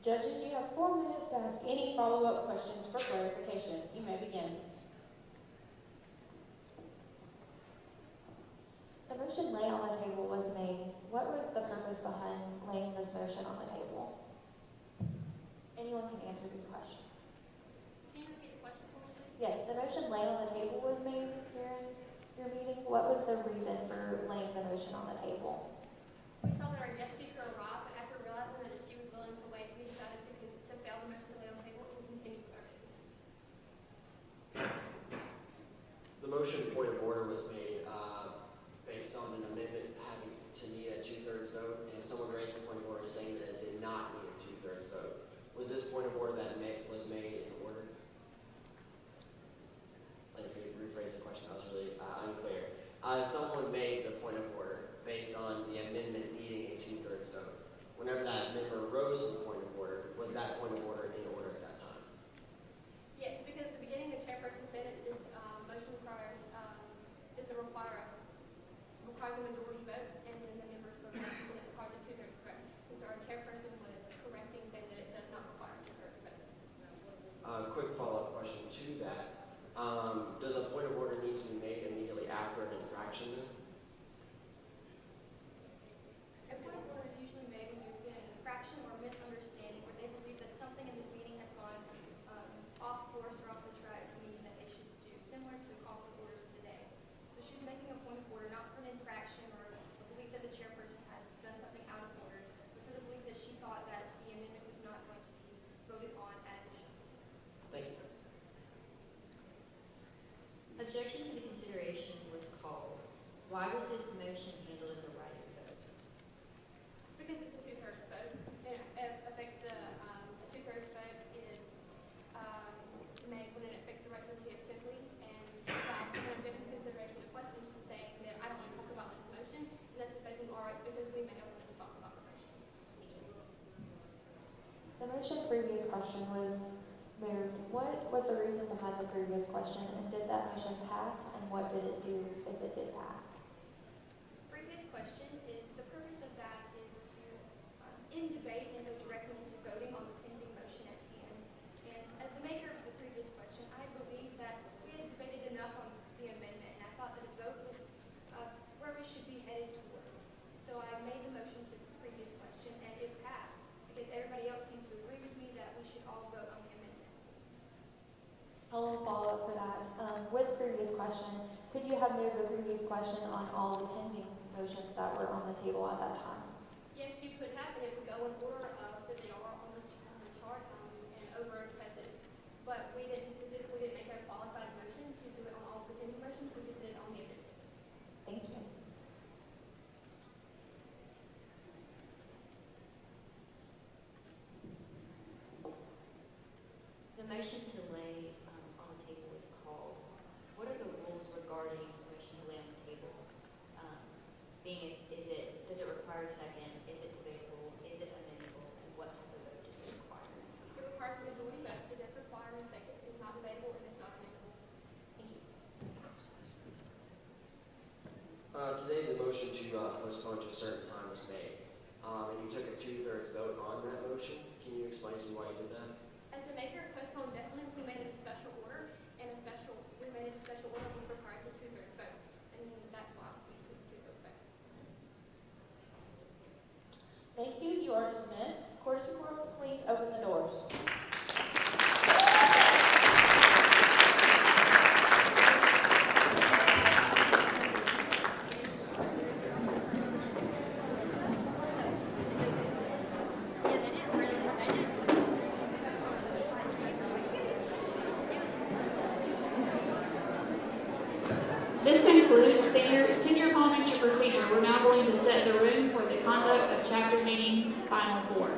Judges, you have 4 minutes to ask any follow-up questions for clarification. You may begin. The motion laid on the table was made. What was the purpose behind laying this motion on the table? Anyone can answer these questions. Can you repeat the question for me, please? Yes, the motion laid on the table was made during your meeting. What was the reason for laying the motion on the table? We saw that our guest speaker arrived, but after realizing that she was willing to wait, we decided to fail the motion to lay on the table and continue with our business. The motion point of order was made based on an amendment having to need a 2/3 vote, and someone raised the point of order saying that it did not need a 2/3 vote. Was this point of order that was made in order? Like, if you rephrase the question, that was really unclear. Someone made the point of order based on the amendment needing a 2/3 vote. Whenever that member rose to the point of order, was that point of order in order at that time? Yes, because at the beginning, the chairperson said that this motion requires a majority vote, and then the members voted that it requires a 2/3 vote. And so our chairperson was correcting, saying that it does not require a 2/3 vote. Quick follow-up question to that. Does a point of order need to be made immediately after an infraction then? A point of order is usually made when there's been an infraction or misunderstanding where they believe that something in this meeting has gone off course or off the track, meaning that they should do, similar to the call for the orders of the day. So she's making a point of order not for an infraction or a belief that the chairperson had done something out of order, but for the belief that she thought that the amendment was not going to be voted on as it should be. Thank you. Objection to the consideration was called. Why was this motion handled as a rising vote? Because it's a 2/3 vote, and it affects the, a 2/3 vote is made when it affects the rights of the assembly, and by taking into consideration the question, she's saying that I don't want to talk about this motion, and that's affecting our rights because we may not want to talk about the motion. The motion previous question was moved. What was the reason behind the previous question, and did that motion pass, and what did it do if it did pass? Previous question is, the purpose of that is to end debate and go directly into voting on the pending motion at hand. And as the maker of the previous question, I believe that we had debated enough on the amendment, and I thought that a vote was where we should be headed towards. So I made the motion to the previous question, and it passed, because everybody else seemed to agree with me that we should all vote on the amendment. A little follow-up for that. With previous question, could you have moved the previous question on all the pending motions that were on the table at that time? Yes, you could have, and it would go in order of that they are on the chart and over precedence. But we didn't make a qualified motion to do it on all the pending motions, we just did it on the amendments. Thank you. The motion to lay on the table is called. What are the rules regarding the motion to lay on the table? Does it require a second? Is it debatable? Is it amendable? And what type of vote does it require? It requires a majority vote, it does require a second, it is not debatable, and it's not amendable. Thank you. Today, the motion to postpone to a certain time was made, and you took a 2/3 vote on that motion. Can you explain to me why you did that? As the maker of postpone definitely, we made it a special order, and we made it a special order which requires a 2/3 vote, and that's why we took the 2/3 vote. Thank you. You are dismissed. Court is reported. Please open the doors. This concludes senior parliamentary procedure. We're now going to set the room for the conduct of chapter meeting final 4.